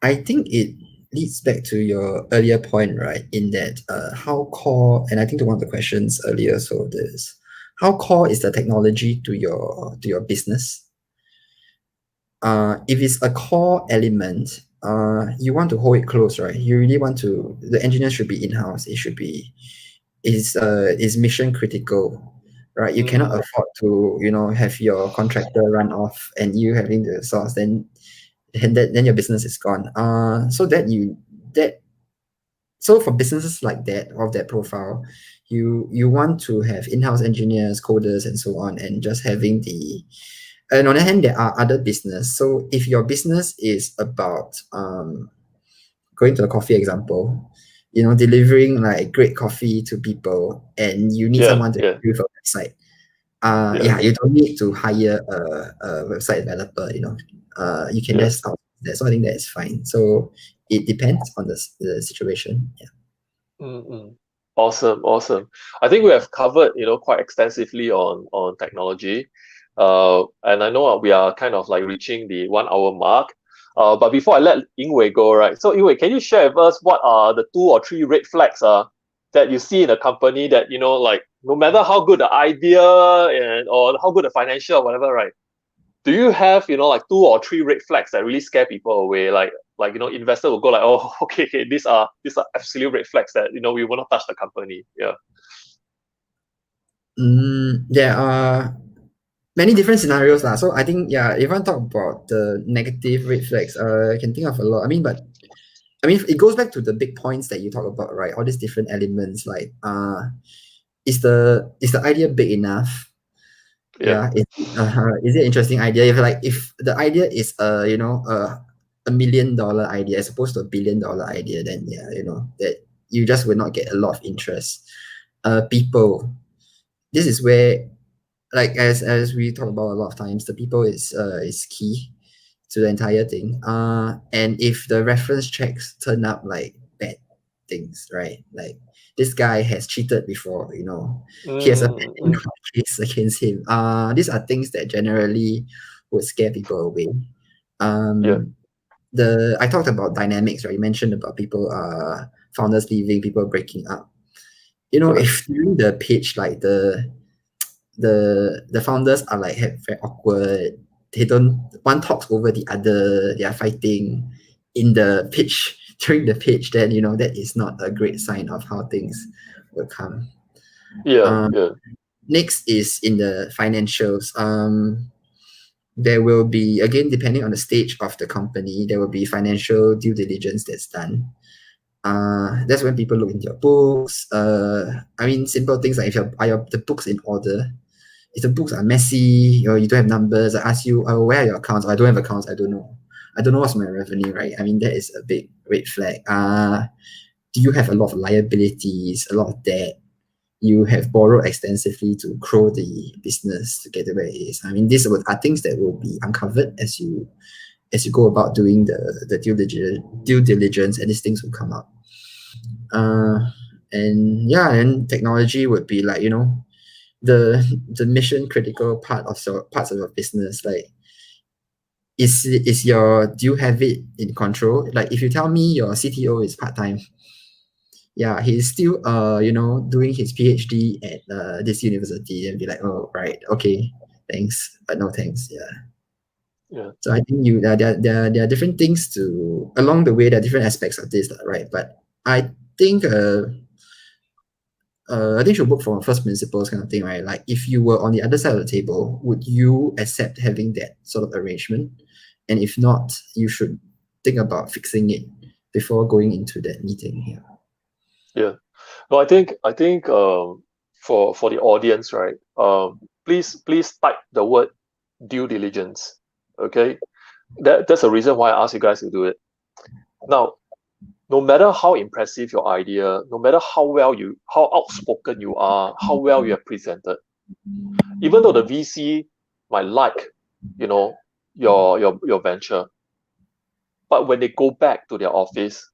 I think it leads back to your earlier point, right? In that, how core, and I think to one of the questions earlier, so this, how core is the technology to your business? If it's a core element, you want to hold it close, right? You really want to. The engineer should be in house. It should be is mission critical, right? You cannot afford to have your contractor run off and you having the source, then your business is gone. So for businesses like that, of that profile, you want to have in-house engineers, coders, and so on, and just having the. And on the hand, there are other business. So if your business is about going to a coffee example, delivering like great coffee to people, and you need Yeah. someone to Yeah. do a website. Yeah. You don't need to hire a website developer. You can Yeah. just outsource that. So I think that is fine. So it depends on the situation. Yeah. Mm-mm. Awesome. I think we have covered, quite extensively on technology. And I know we are kind of like reaching the 1 hour mark. But before I let Yingwei go, right? So Yingwei, can you share with us what are the 2 or 3 red flags that you see in a company that, like no matter how good the idea or how good the financial or whatever, right? Do you have, like 2 or 3 red flags that really scare people away? Investor will go like, oh, okay, these are absolute red flags that we will not touch the company. Yeah. There are many different scenarios lah. So I think if I talk about the negative red flags, I can think of a lot. It goes back to the big points that you talk about, right? All these different elements, like is the idea big enough? Yeah. Is it an interesting idea? If the idea is a $1 million idea as opposed to a $1 billion idea, then that you just will not get a lot of interest. People, this is where, like as we talk about a lot of times, the people is key to the entire thing. And if the reference checks turn up like bad things, right? Like this guy has cheated before, he has a pending Mm. case against him. These are things that generally would scare people away. Yeah. I talked about dynamics, right? You mentioned about people, founders leaving, people breaking up. Yeah. If during the pitch, like the founders are like very awkward. They don't one talks over the other. They are fighting in the pitch during the pitch. Then that is not a great sign of how things will come. Yeah. Um, Yeah. Next is in the financials. There will be, again, depending on the stage of the company, there will be financial due diligence that's done. That's when people look into your books. Simple things like if the books in order. If the books are messy or you don't have numbers, I ask you, where are your accounts? I don't have accounts. I don't know. I don't know what's my revenue, right? That is a big red flag. Do you have a lot of liabilities, a lot of debt? You have borrowed extensively to grow the business to get to where it is. These are things that will be uncovered as you go about doing the due diligence, and these things will come up. And technology would be like, the mission critical parts of your business. Like, do you have it in control? Like, if you tell me your CTO is part-time, he's still doing his PhD at this university, and be like, oh right, okay, thanks, but no thanks. Yeah. So I think there are different things to along the way. There are different aspects of this, right? But I think you should work from first principles kind of thing, right? Like, if you were on the other side of the table, would you accept having that sort of arrangement? And if not, you should think about fixing it before going into that meeting here. Yeah. No, I think for the audience, right? Please type the word due diligence. Okay. That's the reason why I asked you guys to do it. Now, no matter how impressive your idea, no matter how outspoken you are, how well you have presented, even though the VC might like, your venture, but when they go back to their office,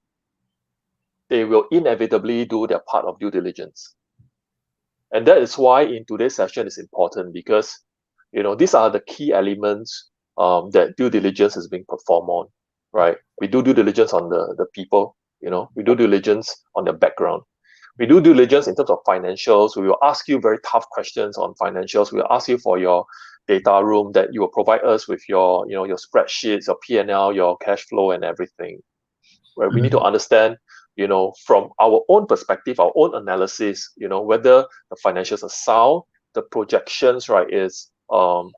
they will inevitably do their part of due diligence. And that is why in today's session is important, because these are the key elements that due diligence is being performed on, right? We do due diligence on the people, we do diligence on their background. We do due diligence in terms of financials. We will ask you very tough questions on financials. We will ask you for your data room, that you will provide us with your spreadsheets, your P&L, your cash flow, and everything. Right? We need to understand, from our own perspective, our own analysis, whether the financials are sound, the projections, right, is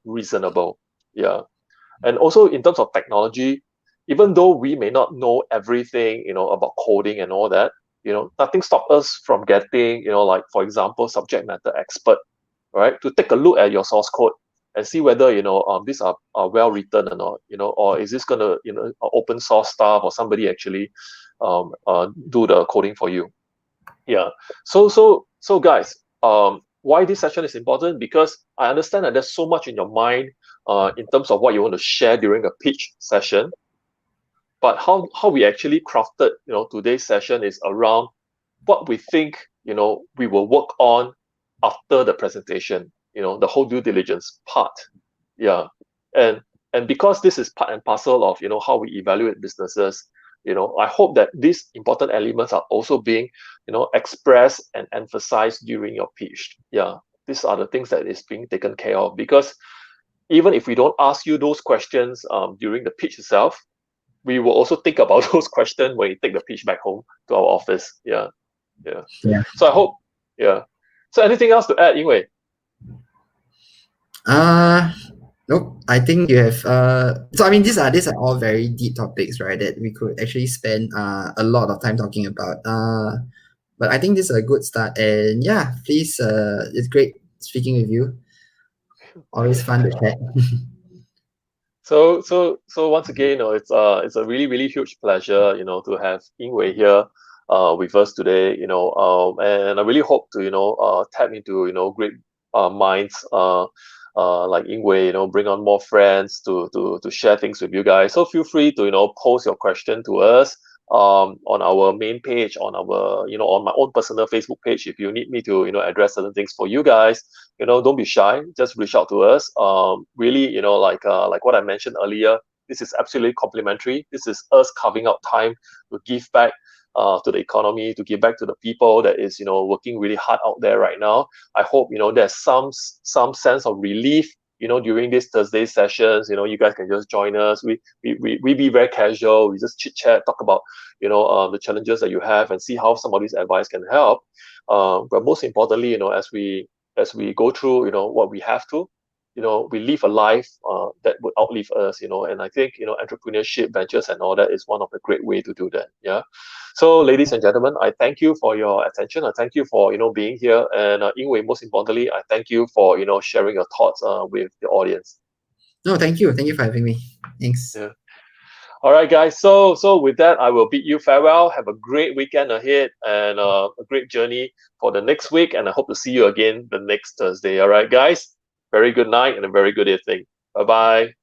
reasonable. Yeah. And also in terms of technology, even though we may not know everything, about coding and all that, nothing stops us from getting, like, for example, subject matter expert, right, to take a look at your source code and see whether these are well written or not, or is this gonna open source stuff, or somebody actually do the coding for you. Yeah. So guys, why this session is important? Because I understand that there's so much in your mind in terms of what you want to share during a pitch session. But how we actually crafted, today's session is around what we think, we will work on after the presentation, the whole due diligence part. Yeah. And because this is part and parcel of, how we evaluate businesses, I hope that these important elements are also being, expressed and emphasized during your pitch. Yeah. These are the things that is being taken care of, because even if we don't ask you those questions during the pitch itself, we will also think about those questions when we take the pitch back home to our office. Yeah. Yeah. Yeah. So I hope, yeah. So anything else to add, Yingwei? Nope. I think you have so I mean these are all very deep topics, right? That we could actually spend a lot of time talking about. But I think this is a good start, and yeah, please it's great speaking with you. Always fun to chat. So once again, it's a really really huge pleasure, to have Yingwei here, with us today, and I really hope to tap into great minds, like Yingwei, bring on more friends to share things with you guys. So feel free to post your question to us on our main page, on our on my own personal Facebook page, if you need me to address certain things for you guys. Don't be shy, just reach out to us. Really, like what I mentioned earlier, this is absolutely complimentary. This is us carving out time to give back to the economy, to give back to the people that is working really hard out there right now. I hope there's some sense of relief during these Thursday sessions. You guys can just join us. We be very casual. We just chit chat, talk about the challenges that you have, and see how some of these advice can help. But most importantly, as we go through what we have to, we live a life that would outlive us. And I think entrepreneurship, ventures, and all that is one of the great way to do that. Yeah. So ladies and gentlemen, I thank you for your attention. I thank you for being here, and Yingwei, most importantly, I thank you for sharing your thoughts with the audience. No, thank you. Thank you for having me. Thanks. Yeah. All right, guys. So with that, I will bid you farewell. Have a great weekend ahead, and a great journey for the next week. And I hope to see you again the next Thursday. All right, guys. Very good night and a very good evening. Bye bye.